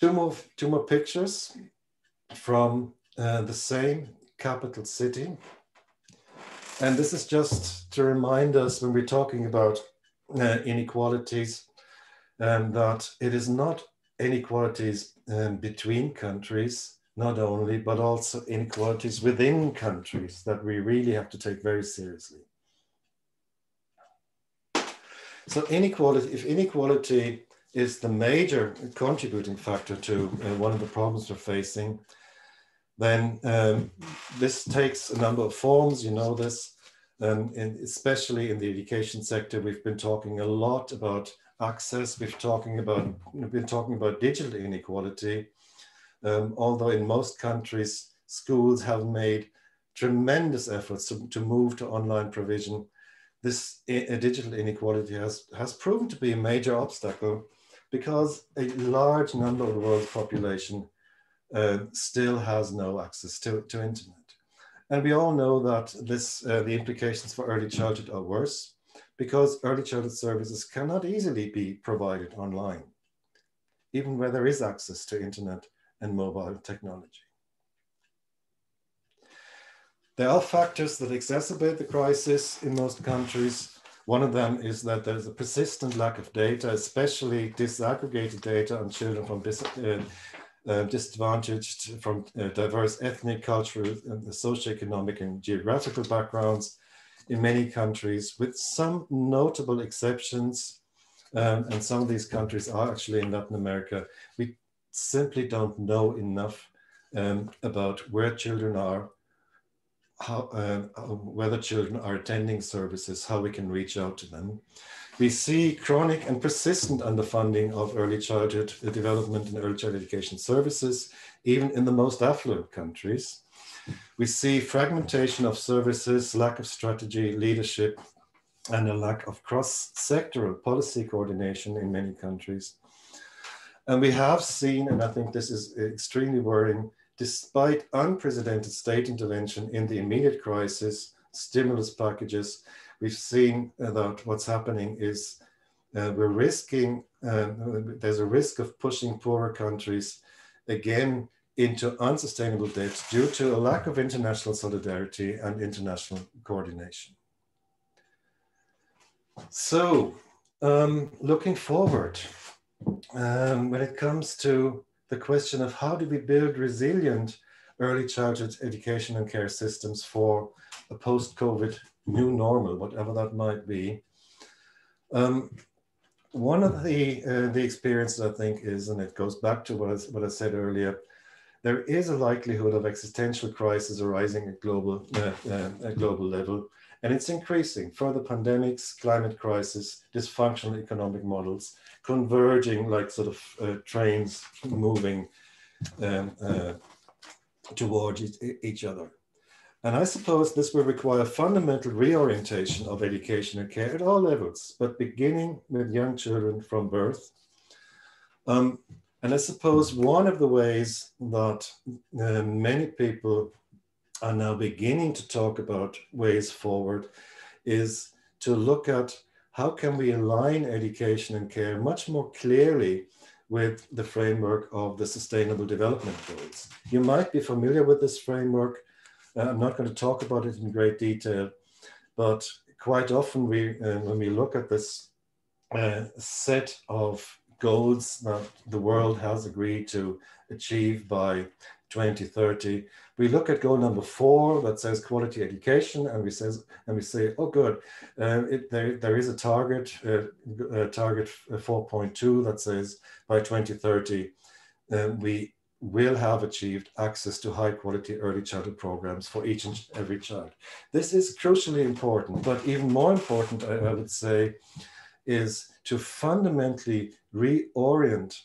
Two more pictures from the same capital city. And this is just to remind us when we're talking about inequalities, that it is not inequalities between countries, not only, but also inequalities within countries that we really have to take very seriously. So if inequality is the major contributing factor to one of the problems we're facing, then this takes a number of forms, you know this, and especially in the education sector, we've been talking a lot about access, we've been talking about digital inequality, although in most countries, schools have made tremendous efforts to move to online provision. This digital inequality has proven to be a major obstacle because a large number of the world's population still has no access to internet. And we all know that the implications for early childhood are worse because early childhood services cannot easily be provided online, even where there is access to internet and mobile technology. There are factors that exacerbate the crisis in most countries. One of them is that there's a persistent lack of data, especially disaggregated data on children from disadvantaged, from diverse ethnic, cultural, and socioeconomic and geographical backgrounds in many countries, with some notable exceptions. And some of these countries are actually in Latin America. We simply don't know enough about where children are, whether children are attending services, how we can reach out to them. We see chronic and persistent underfunding of early childhood development and early childhood education services, even in the most affluent countries. We see fragmentation of services, lack of strategy, leadership, and a lack of cross-sectoral policy coordination in many countries. And we have seen, and I think this is extremely worrying, despite unprecedented state intervention in the immediate crisis, stimulus packages, we've seen that what's happening is we're risking, there's a risk of pushing poorer countries again into unsustainable debt due to a lack of international solidarity and international coordination. So, looking forward, when it comes to the question of how do we build resilient early childhood education and care systems for a post-COVID new normal, whatever that might be. One of the experiences I think is, and it goes back to what I said earlier, there is a likelihood of existential crisis arising at global level, and it's increasing. Further pandemics, climate crisis, dysfunctional economic models, converging like sort of trains moving towards each other. And I suppose this will require fundamental reorientation of education and care at all levels, but beginning with young children from birth. And I suppose one of the ways that many people are now beginning to talk about ways forward is to look at how can we align education and care much more clearly with the framework of the Sustainable Development Goals. You might be familiar with this framework. I'm not going to talk about it in great detail, but quite often when we look at this set of goals that the world has agreed to achieve by 2030, we look at goal number 4 that says quality education, and we say, oh, good, there is a target 4.2 that says by 2030 we will have achieved access to high quality early childhood programs for each and every child. This is crucially important, but even more important, I would say, is to fundamentally reorient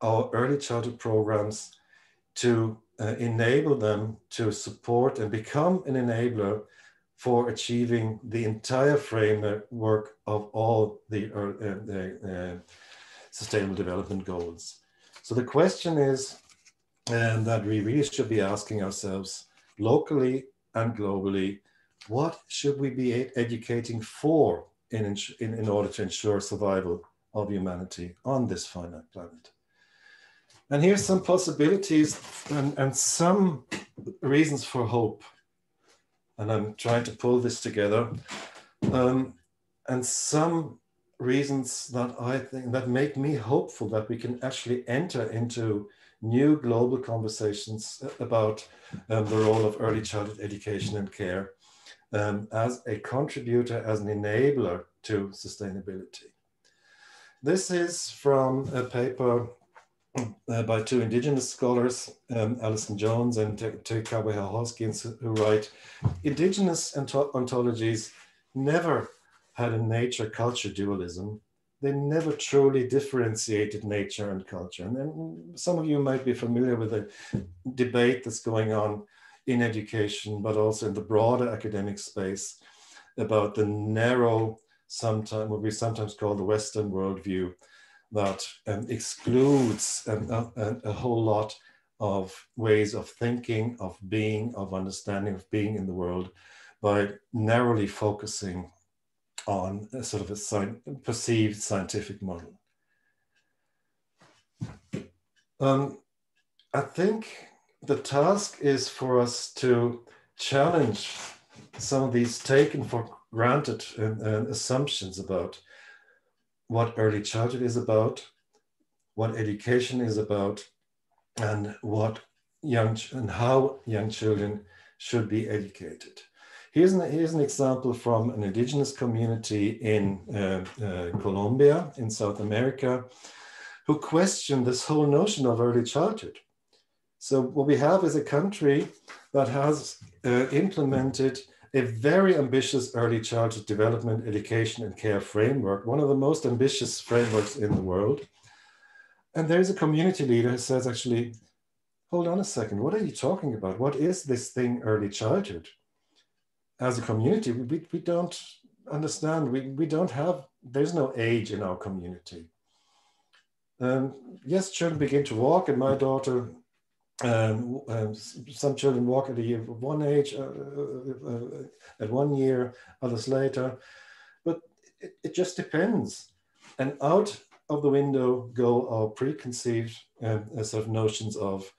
our early childhood programs to enable them to support and become an enabler for achieving the entire framework of all the Sustainable Development Goals. So the question is that we really should be asking ourselves locally and globally, what should we be educating for in order to ensure survival of humanity on this finite planet? And here's some possibilities and some reasons for hope. And I'm trying to pull this together. And some reasons that I think that make me hopeful that we can actually enter into new global conversations about the role of early childhood education and care as a contributor, as an enabler to sustainability. This is from a paper by 2 indigenous scholars, Alison Jones and Tekawe Hoskins, who write, indigenous ontologies never had a nature-culture dualism. They never truly differentiated nature and culture. And then some of you might be familiar with the debate that's going on in education, but also in the broader academic space about the narrow, what we sometimes call the Western worldview, that excludes a whole lot of ways of thinking, of being, of understanding, of being in the world by narrowly focusing on a sort of a perceived scientific model. I think the task is for us to challenge some of these taken for granted assumptions about what early childhood is about, what education is about, and how young children should be educated. Here's an example from an indigenous community in Colombia, in South America, who questioned this whole notion of early childhood. So what we have is a country that has implemented a very ambitious early childhood development, education, and care framework, one of the most ambitious frameworks in the world. And there's a community leader who says, actually, hold on a second, what are you talking about? What is this thing, early childhood? As a community, we don't understand, we don't have, there's no age in our community. Yes, children begin to walk, and my daughter, some children walk at one age, at 1 year, others later, but it just depends. And out of the window go our preconceived sort of notions of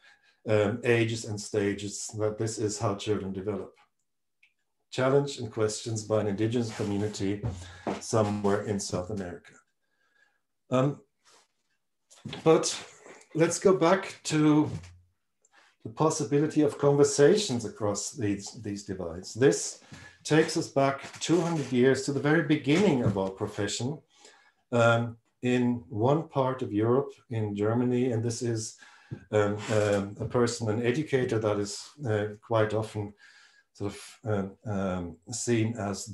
ages and stages, that this is how children develop. Challenged and questions by an indigenous community somewhere in South America. But let's go back to the possibility of conversations across these divides. This takes us back 200 years to the very beginning of our profession in one part of Europe, in Germany, and this is a person, an educator that is quite often sort of seen as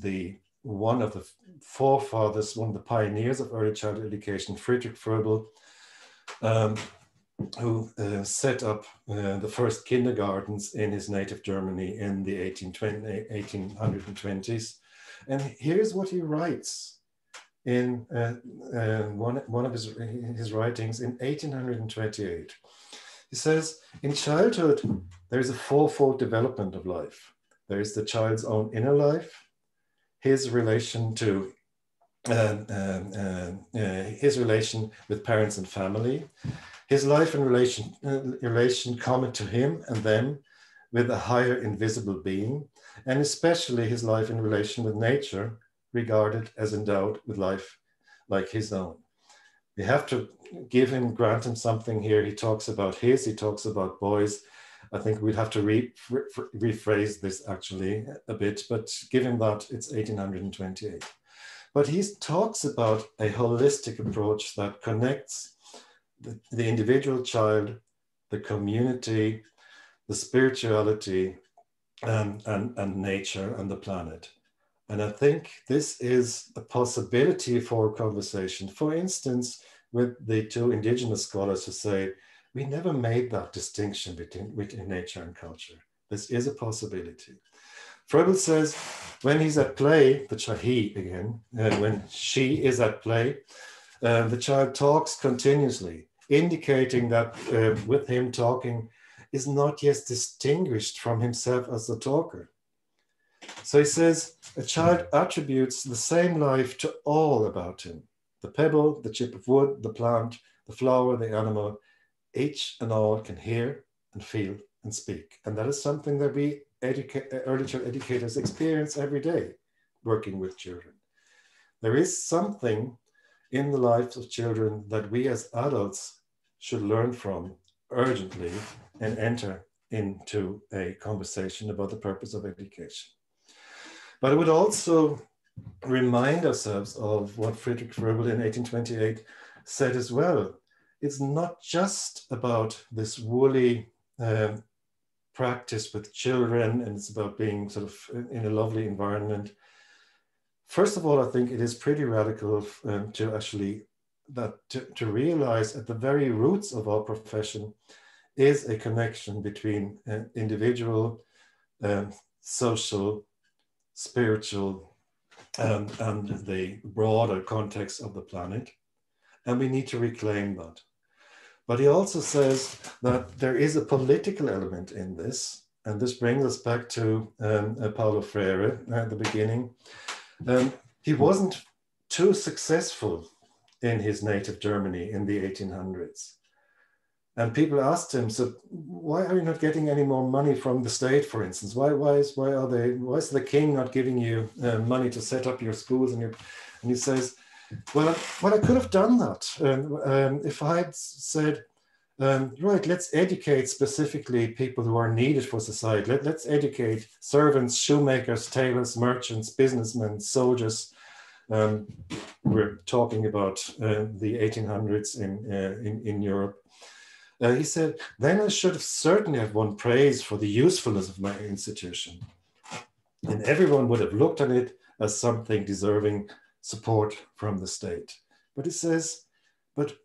one of the forefathers, one of the pioneers of early childhood education, Friedrich Fröbel, who set up the first kindergartens in his native Germany in the 1820s. And here's what he writes in one of his writings in 1828. He says, in childhood, there is a fourfold development of life. There is the child's own inner life, his relation to his relation with parents and family, his life and relation common to him and them with a higher invisible being, and especially his life in relation with nature, regarded as endowed with life like his own. We have to grant him something here. He talks about he talks about boys. I think we'd have to rephrase this actually a bit, but give him that, it's 1828. But he talks about a holistic approach that connects the individual child, the community, the spirituality, and nature and the planet. And I think this is a possibility for conversation. For instance, with the two indigenous scholars who say, we never made that distinction between nature and culture. This is a possibility. Froebel says, when he's at play, he again, when she is at play, the child talks continuously, indicating that with him talking is not yet distinguished from himself as the talker. So he says, a child attributes the same life to all about him. The pebble, the chip of wood, the plant, the flower, the animal, each and all can hear and feel and speak. And that is something that we early child educators experience every day working with children. There is something in the lives of children that we as adults should learn from urgently and enter into a conversation about the purpose of education. But I would also remind ourselves of what Friedrich Froebel in 1828 said as well. It's not just about this woolly practice with children, and it's about being sort of in a lovely environment. First of all, I think it is pretty radical to actually to realize at the very roots of our profession is a connection between individual, social, spiritual, and the broader context of the planet. And we need to reclaim that. But he also says that there is a political element in this. And this brings us back to Paulo Freire at the beginning. He wasn't too successful in his native Germany in the 1800s. And people asked him, so why are you not getting any more money from the state, for instance? Why is the king not giving you money to set up your schools? And he says, well, I could have done that. If I had said, right, let's educate specifically people who are needed for society. Let's educate servants, shoemakers, tailors, merchants, businessmen, soldiers. We're talking about the 1800s in Europe. He said, then I should have certainly have won praise for the usefulness of my institution. And everyone would have looked at it as something deserving support from the state. But he says, but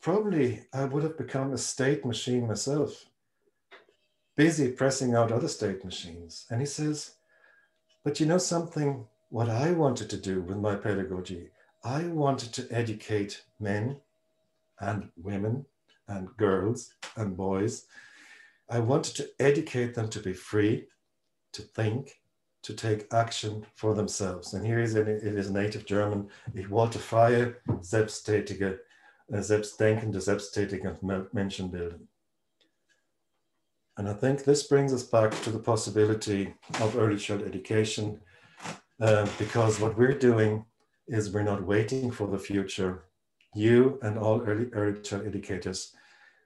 probably I would have become a state machine myself, busy pressing out other state machines. And he says, but you know something, what I wanted to do with my pedagogy, I wanted to educate men and women and girls and boys. I wanted to educate them to be free, to think, to take action for themselves. And here is in his native German, ich wollte freie, selbsttätige, selbstdenkende, selbsttätige Menschen bilden. And I think this brings us back to the possibility of early child education, because what we're doing is we're not waiting for the future. You and all early child educators,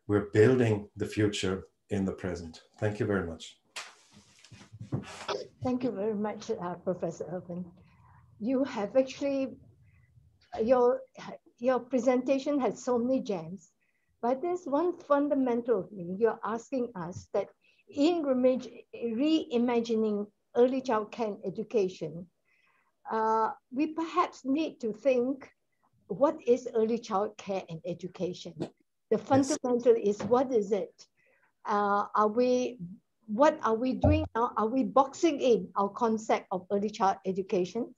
we're building the future in the present. Thank you very much. Thank you very much, Professor Irvin. You have actually, your presentation has so many gems, but there's one fundamental thing. You're asking us that in reimagining early child care and education, we perhaps need to think, what is early child care and education? The fundamental is, what is it? What are we doing now? Are we boxing in our concept of early child education?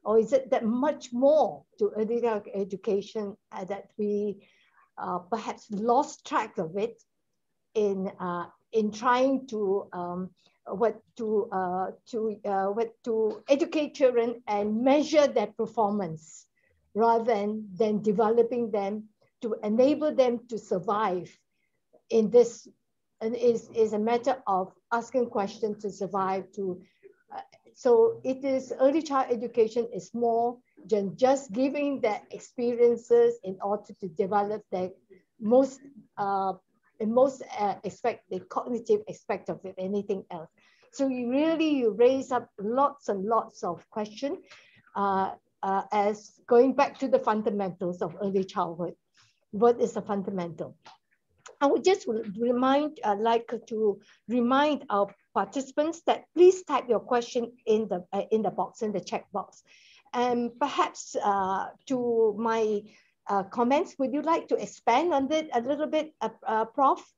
Or is it that much more to early childhood education that we perhaps lost track of it in trying to educate children and measure their performance, rather than developing them to enable them to survive in this, and is a matter of asking questions to survive. So it is, early child education is more than just giving their experiences in order to develop their most aspect, the cognitive aspect of it, anything else. So you raise up lots and lots of questions as going back to the fundamentals of early childhood. What is the fundamental? I would just like to remind our participants that please type your question in the box, in the chat box. And perhaps to my comments, would you like to expand on it a little bit, Prof?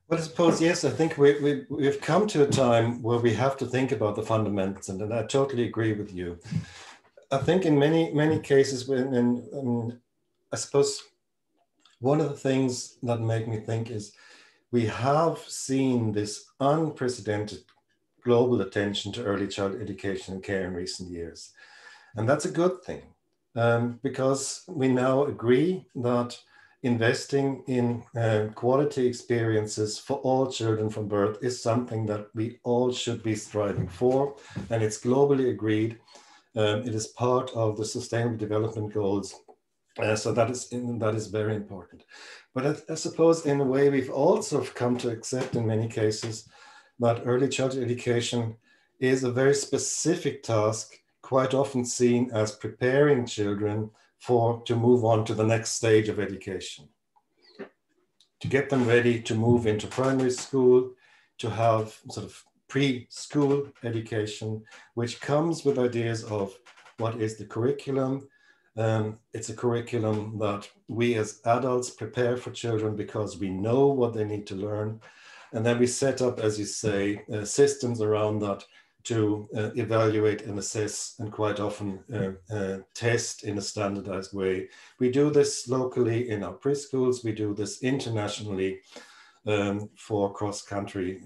Well, I suppose, yes, I think we've come to a time where we have to think about the fundamentals, and I totally agree with you. I think in many cases, I suppose one of the things that make me think is we have seen this unprecedented global attention to early childhood education and care in recent years. And that's a good thing, because we now agree that investing in quality experiences for all children from birth is something that we all should be striving for, and it's globally agreed. It is part of the Sustainable Development Goals, so that is very important. But I suppose in a way we've also come to accept in many cases that early childhood education is a very specific task, quite often seen as preparing children to move on to the next stage of education, to get them ready to move into primary school, to have sort of preschool education, which comes with ideas of what is the curriculum. It's a curriculum that we as adults prepare for children because we know what they need to learn. And then we set up, as you say, systems around that to evaluate and assess, and quite often test in a standardized way. We do this locally in our preschools. We do this internationally for cross-country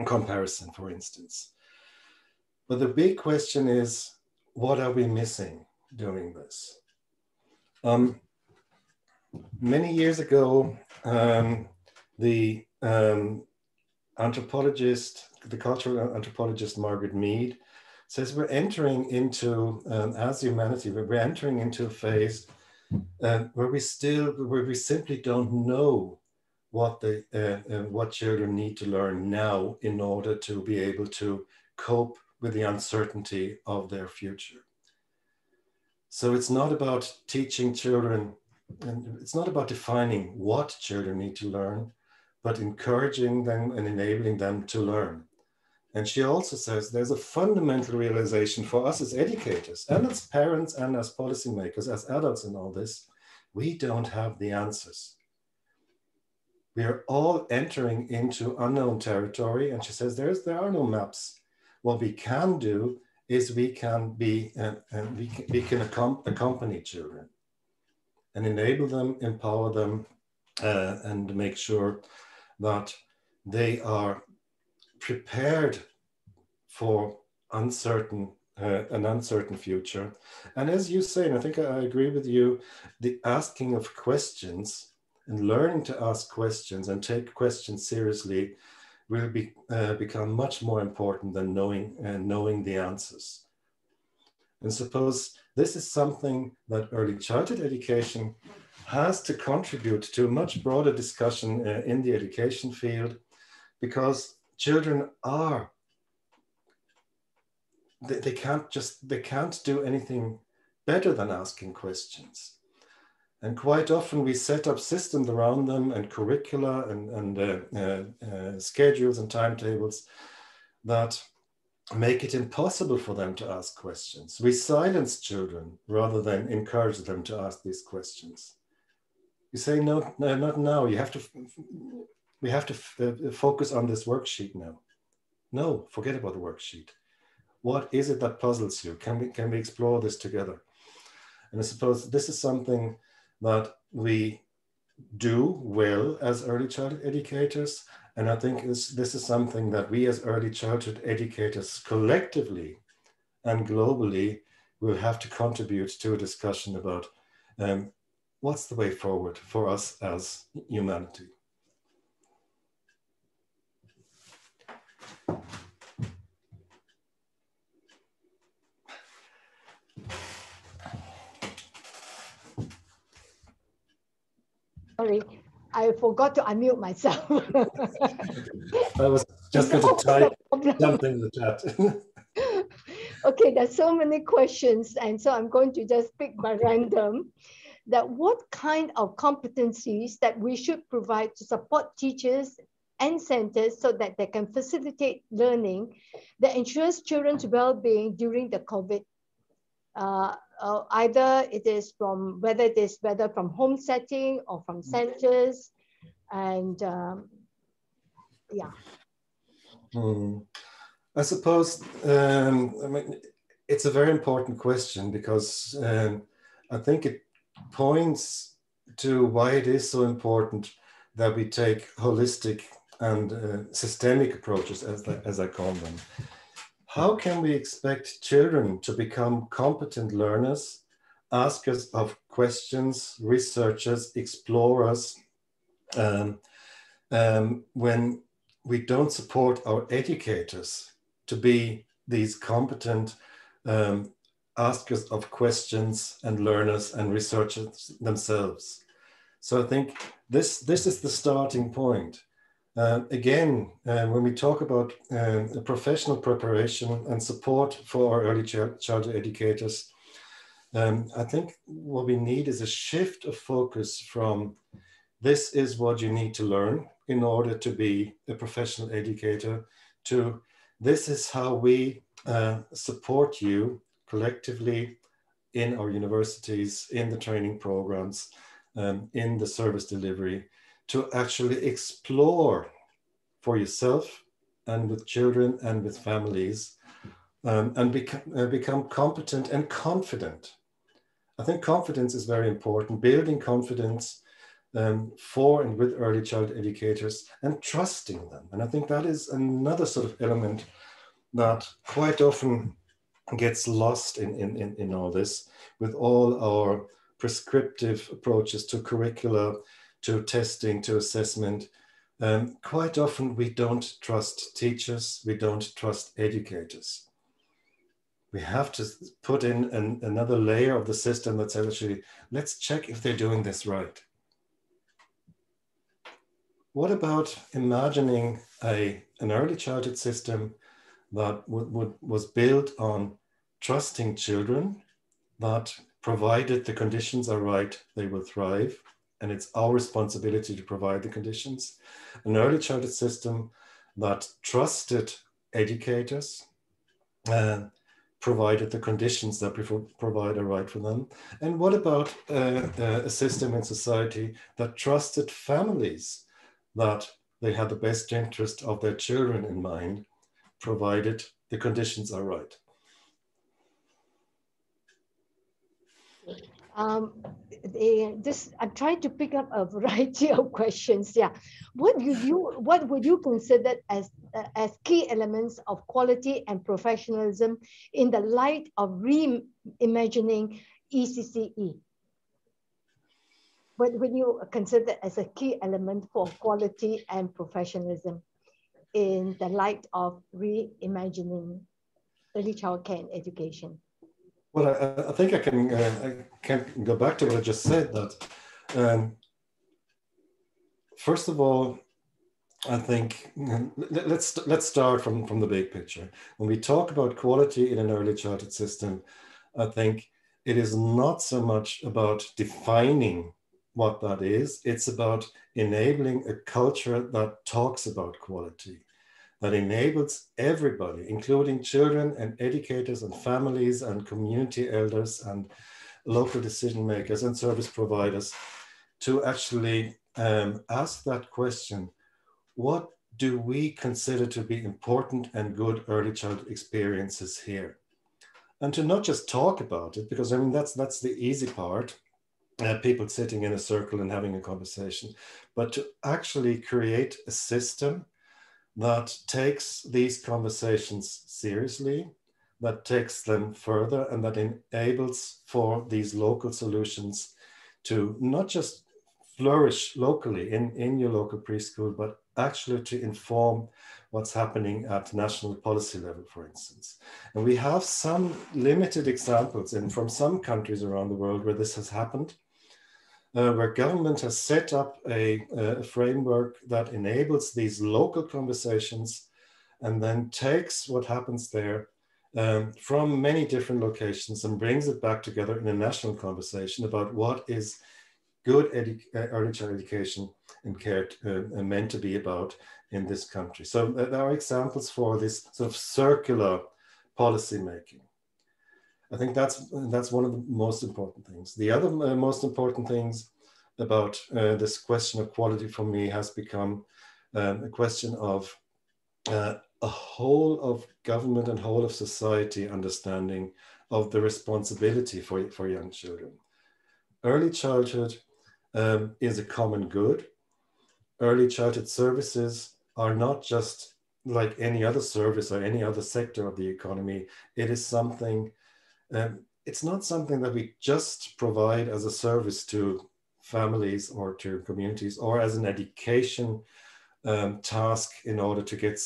comparison, for instance. But the big question is, what are we missing doing this? Many years ago, the cultural anthropologist Margaret Mead says we're entering into, as humanity, we're entering into a phase where we simply don't know what children need to learn now in order to be able to cope with the uncertainty of their future. So it's not about teaching children, and it's not about defining what children need to learn, but encouraging them and enabling them to learn. And she also says there's a fundamental realization for us as educators and as parents and as policymakers, as adults in all this, we don't have the answers. We are all entering into unknown territory. And she says there are no maps. What we can do is we can accompany children and enable them, empower them, and make sure that they are prepared for an uncertain future. And as you say, and I think I agree with you, the asking of questions and learning to ask questions and take questions seriously will become much more important than knowing the answers. And suppose this is something that early childhood education has to contribute to a much broader discussion in the education field, because children they can't do anything better than asking questions. And quite often we set up systems around them and curricula and schedules and timetables that make it impossible for them to ask questions. We silence children rather than encourage them to ask these questions. You say, no, not now. We have to focus on this worksheet now. No, forget about the worksheet. What is it that puzzles you? Can we explore this together? And I suppose this is something that we do well as early childhood educators. And I think this is something that we as early childhood educators collectively and globally will have to contribute to a discussion about what's the way forward for us as humanity. Sorry, I forgot to unmute myself. I was just going to type something in the chat. Okay, there's so many questions, and so I'm going to just pick by random. That what kind of competencies that we should provide to support teachers and centers so that they can facilitate learning that ensures children's well-being during the COVID. Either it is from whether from home setting or from centers, and yeah. I suppose I mean, it's a very important question because I think it points to why it is so important that we take holistic and systemic approaches, as I call them. How can we expect children to become competent learners, askers of questions, researchers, explorers, when we don't support our educators to be these competent askers of questions and learners and researchers themselves? So I think this is the starting point. Again, when we talk about professional preparation and support for our early childhood educators, I think what we need is a shift of focus from this is what you need to learn in order to be a professional educator to this is how we support you collectively in our universities, in the training programs, in the service delivery, to actually explore for yourself and with children and with families and become competent and confident. I think confidence is very important, building confidence for and with early child educators and trusting them. And I think that is another sort of element that quite often gets lost in all this, with all our prescriptive approaches to curricula, to testing, to assessment. Quite often we don't trust teachers, we don't trust educators. We have to put in another layer of the system that says, actually, let's check if they're doing this right. What about imagining an early childhood system that was built on trusting children, that provided the conditions are right, they will thrive, and it's our responsibility to provide the conditions. An early childhood system that trusted educators, provided the conditions that provide are right for them. And what about a system in society that trusted families, that they had the best interest of their children in mind, provided the conditions are right? I'm trying to pick up a variety of questions. Yeah, what would you consider as key elements of quality and professionalism in the light of reimagining ECCE? What would you consider as a key element for quality and professionalism in the light of reimagining early childcare and education? Well, I think I can go back to what I just said, that first of all, I think let's start from the big picture. When we talk about quality in an early childhood system, I think it is not so much about defining what that is. It's about enabling a culture that talks about quality, that enables everybody, including children and educators and families and community elders and local decision makers and service providers, to actually ask that question: what do we consider to be important and good early childhood experiences here? And to not just talk about it, because I mean, that's the easy part, people sitting in a circle and having a conversation, but to actually create a system that takes these conversations seriously, that takes them further, and that enables for these local solutions to not just flourish locally in your local preschool, but actually to inform what's happening at national policy level, for instance. And we have some limited examples from some countries around the world where this has happened, where government has set up a framework that enables these local conversations and then takes what happens there from many different locations and brings it back together in a national conversation about what is good early child education and care meant to be about in this country. So there are examples for this sort of circular policy making. I think that's one of the most important things. The other most important things about this question of quality for me has become a question of a whole of government and whole of society understanding of the responsibility for young children. Early childhood is a common good. Early childhood services are not just like any other service or any other sector of the economy. It is something, it's not something that we just provide as a service to families or to communities or as an education task in order to get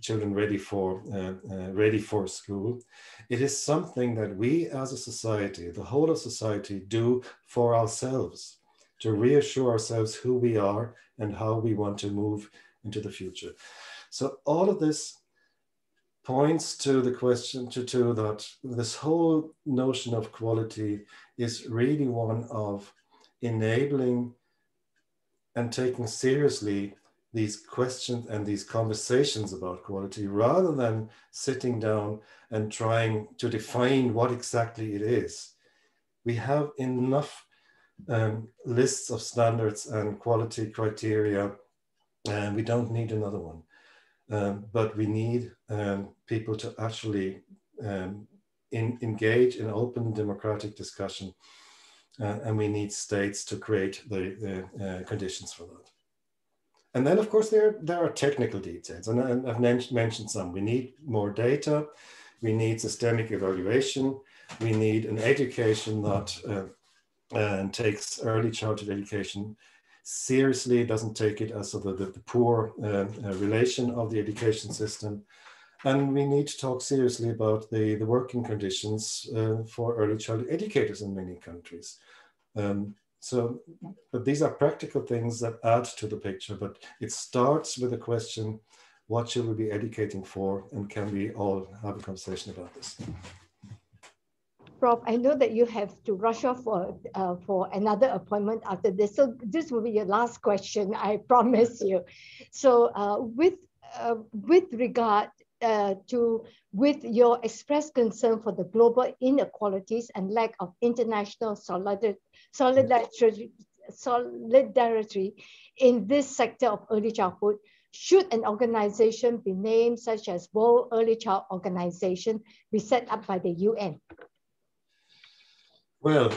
children ready for school. It is something that we as a society, the whole of society, do for ourselves, to reassure ourselves who we are and how we want to move into the future. So all of this points to the question to that this whole notion of quality is really one of enabling and taking seriously these questions and these conversations about quality, rather than sitting down and trying to define what exactly it is. We have enough lists of standards and quality criteria, and we don't need another one. But we need people to actually engage in open democratic discussion, and we need states to create the conditions for that. And then, of course, there are technical details, and I've mentioned some. We need more data, we need systemic evaluation, we need an education that takes early childhood education seriously, doesn't take it as sort of the poor relation of the education system. And we need to talk seriously about the working conditions for early childhood educators in many countries. But these are practical things that add to the picture, but it starts with a question, what should we be educating for, and can we all have a conversation about this? Prof, I know that you have to rush off for another appointment after this. So this will be your last question, I promise you. So with regard with your expressed concern for the global inequalities and lack of international solidarity in this sector of early childhood, should an organization be named such as World Early Child Organization be set up by the UN? Well,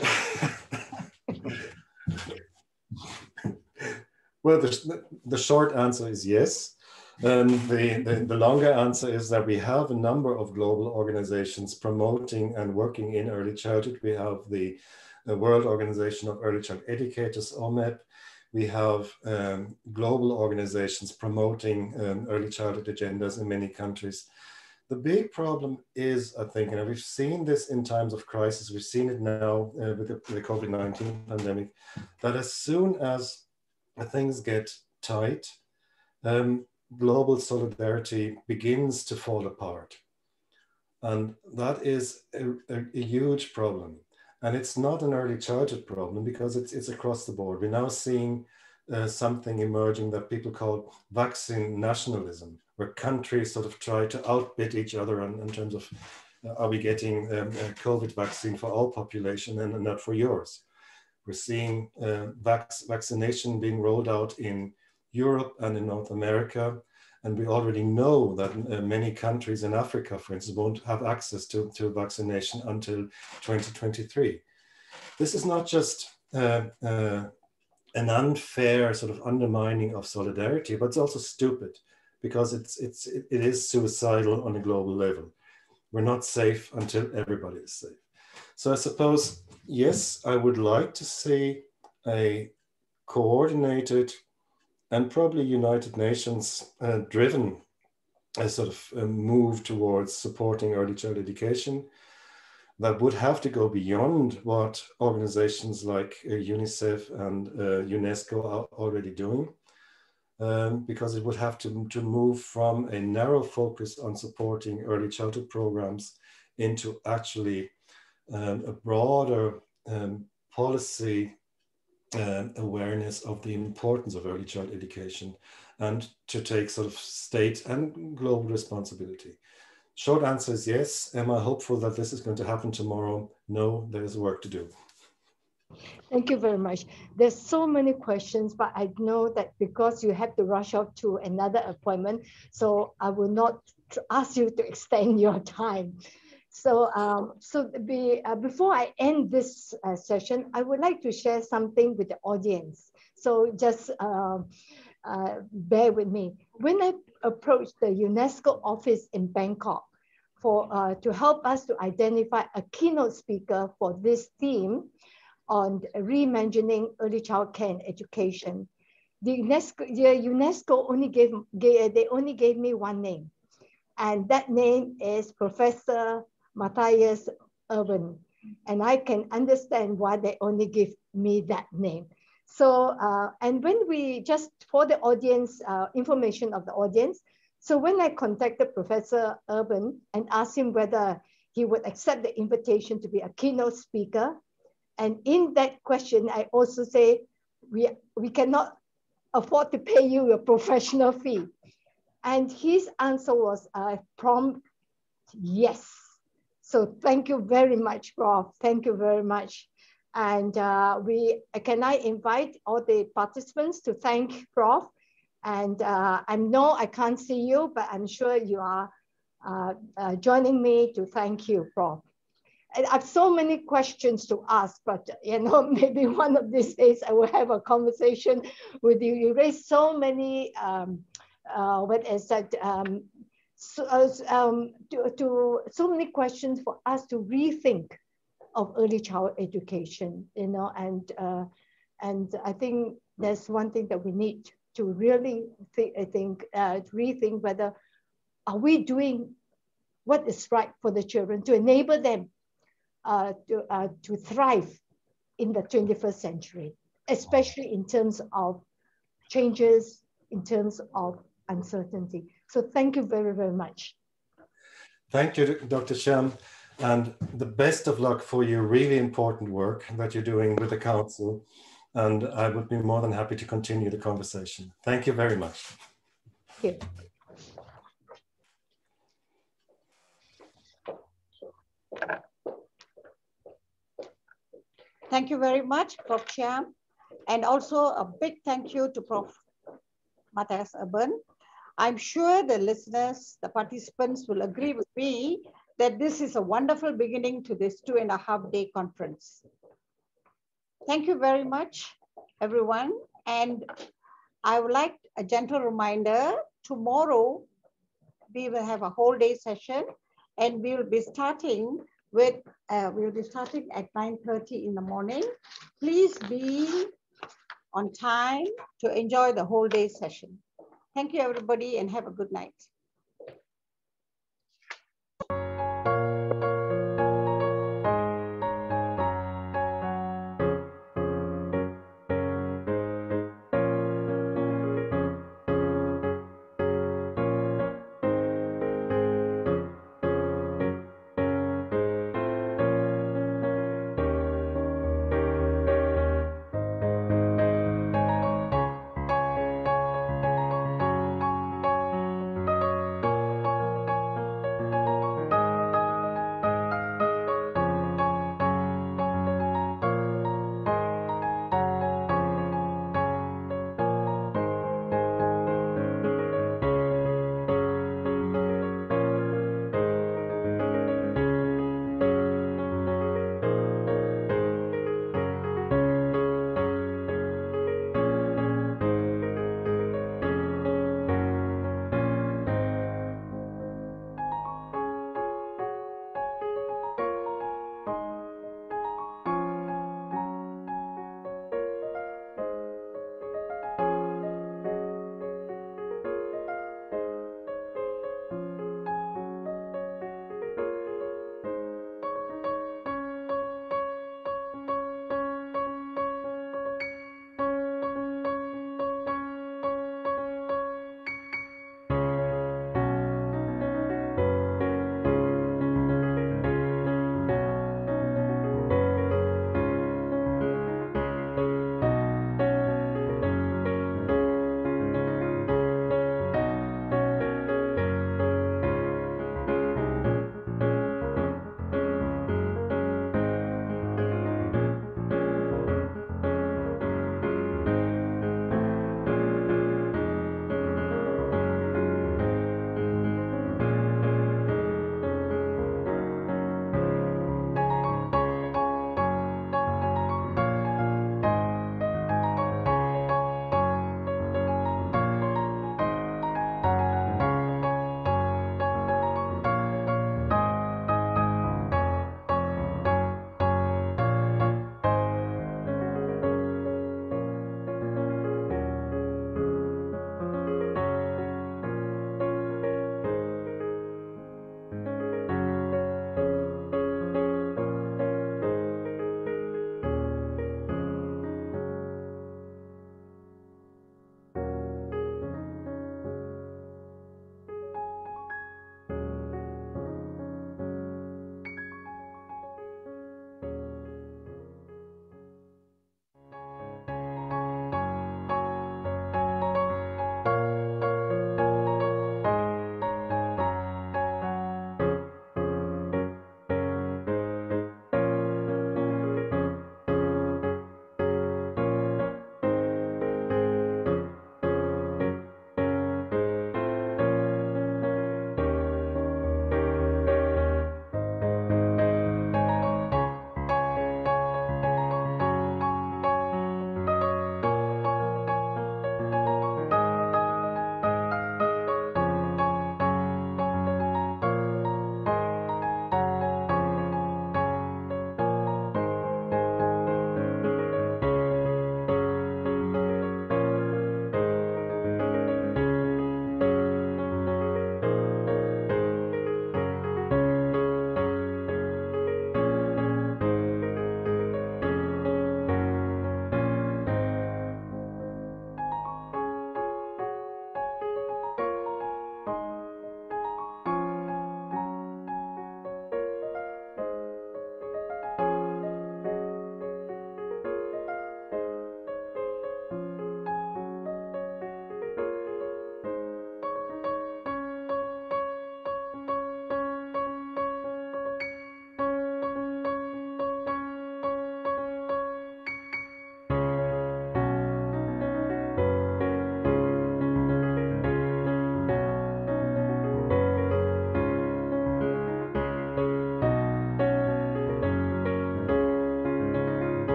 the short answer is yes. The longer answer is that we have a number of global organizations promoting and working in early childhood. We have the World Organization of Early Child Educators, OMEP. We have global organizations promoting early childhood agendas in many countries. The big problem is, I think, and we've seen this in times of crisis, we've seen it now with the COVID-19 pandemic, that as soon as things get tight, global solidarity begins to fall apart. And that is a huge problem. And it's not an early childhood problem because it's across the board. We're now seeing something emerging that people call vaccine nationalism, where countries sort of try to outbid each other in terms of, are we getting a COVID vaccine for all population and not for yours? We're seeing vaccination being rolled out in Europe and in North America. And we already know that many countries in Africa, for instance, won't have access to vaccination until 2023. This is not just an unfair sort of undermining of solidarity, but it's also stupid because it is suicidal on a global level. We're not safe until everybody is safe. So I suppose, yes, I would like to see a coordinated and probably United Nations driven a sort of move towards supporting early child education that would have to go beyond what organizations like UNICEF and UNESCO are already doing, because it would have to move from a narrow focus on supporting early childhood programs into actually a broader policy awareness of the importance of early child education and to take sort of state and global responsibility. Short answer is yes. Am I hopeful that this is going to happen tomorrow? No, there is work to do. Thank you very much. There's so many questions, but I know that because you have to rush off to another appointment, so I will not ask you to extend your time. So, before I end this session, I would like to share something with the audience. So just bear with me. When I approached the UNESCO office in Bangkok to help us to identify a keynote speaker for this theme on reimagining early child care and education, the UNESCO only gave me one name, and that name is Professor Matthias Urban, and I can understand why they only give me that name. So, and when we just for the audience, information of the audience, so when I contacted Professor Urban and asked him whether he would accept the invitation to be a keynote speaker, and in that question, I also say, we cannot afford to pay you a professional fee. And his answer was a prompt yes. So thank you very much, Prof. Thank you very much. And can I invite all the participants to thank Prof? And I know I can't see you, but I'm sure you are joining me to thank you, Prof. I have so many questions to ask, but maybe one of these days I will have a conversation with you. You raised so many, so many questions for us to rethink of early child education, and I think there's one thing that we need to really rethink whether are we doing what is right for the children to enable them to thrive in the 21st century, especially in terms of changes, in terms of uncertainty. So thank you very, very much. Thank you, Dr. Sham, and the best of luck for your really important work that you're doing with the Council. And I would be more than happy to continue the conversation. Thank you very much. Thank you. Thank you very much, Prof. Chiam. And also a big thank you to Prof. Matthias Urban. I'm sure the listeners, the participants will agree with me that this is a wonderful beginning to this 2.5-day conference. Thank you very much, everyone. And I would like a gentle reminder, tomorrow we will have a whole day session and we will be starting with, at 9:30 in the morning. Please be on time to enjoy the whole day session. Thank you, everybody, and have a good night.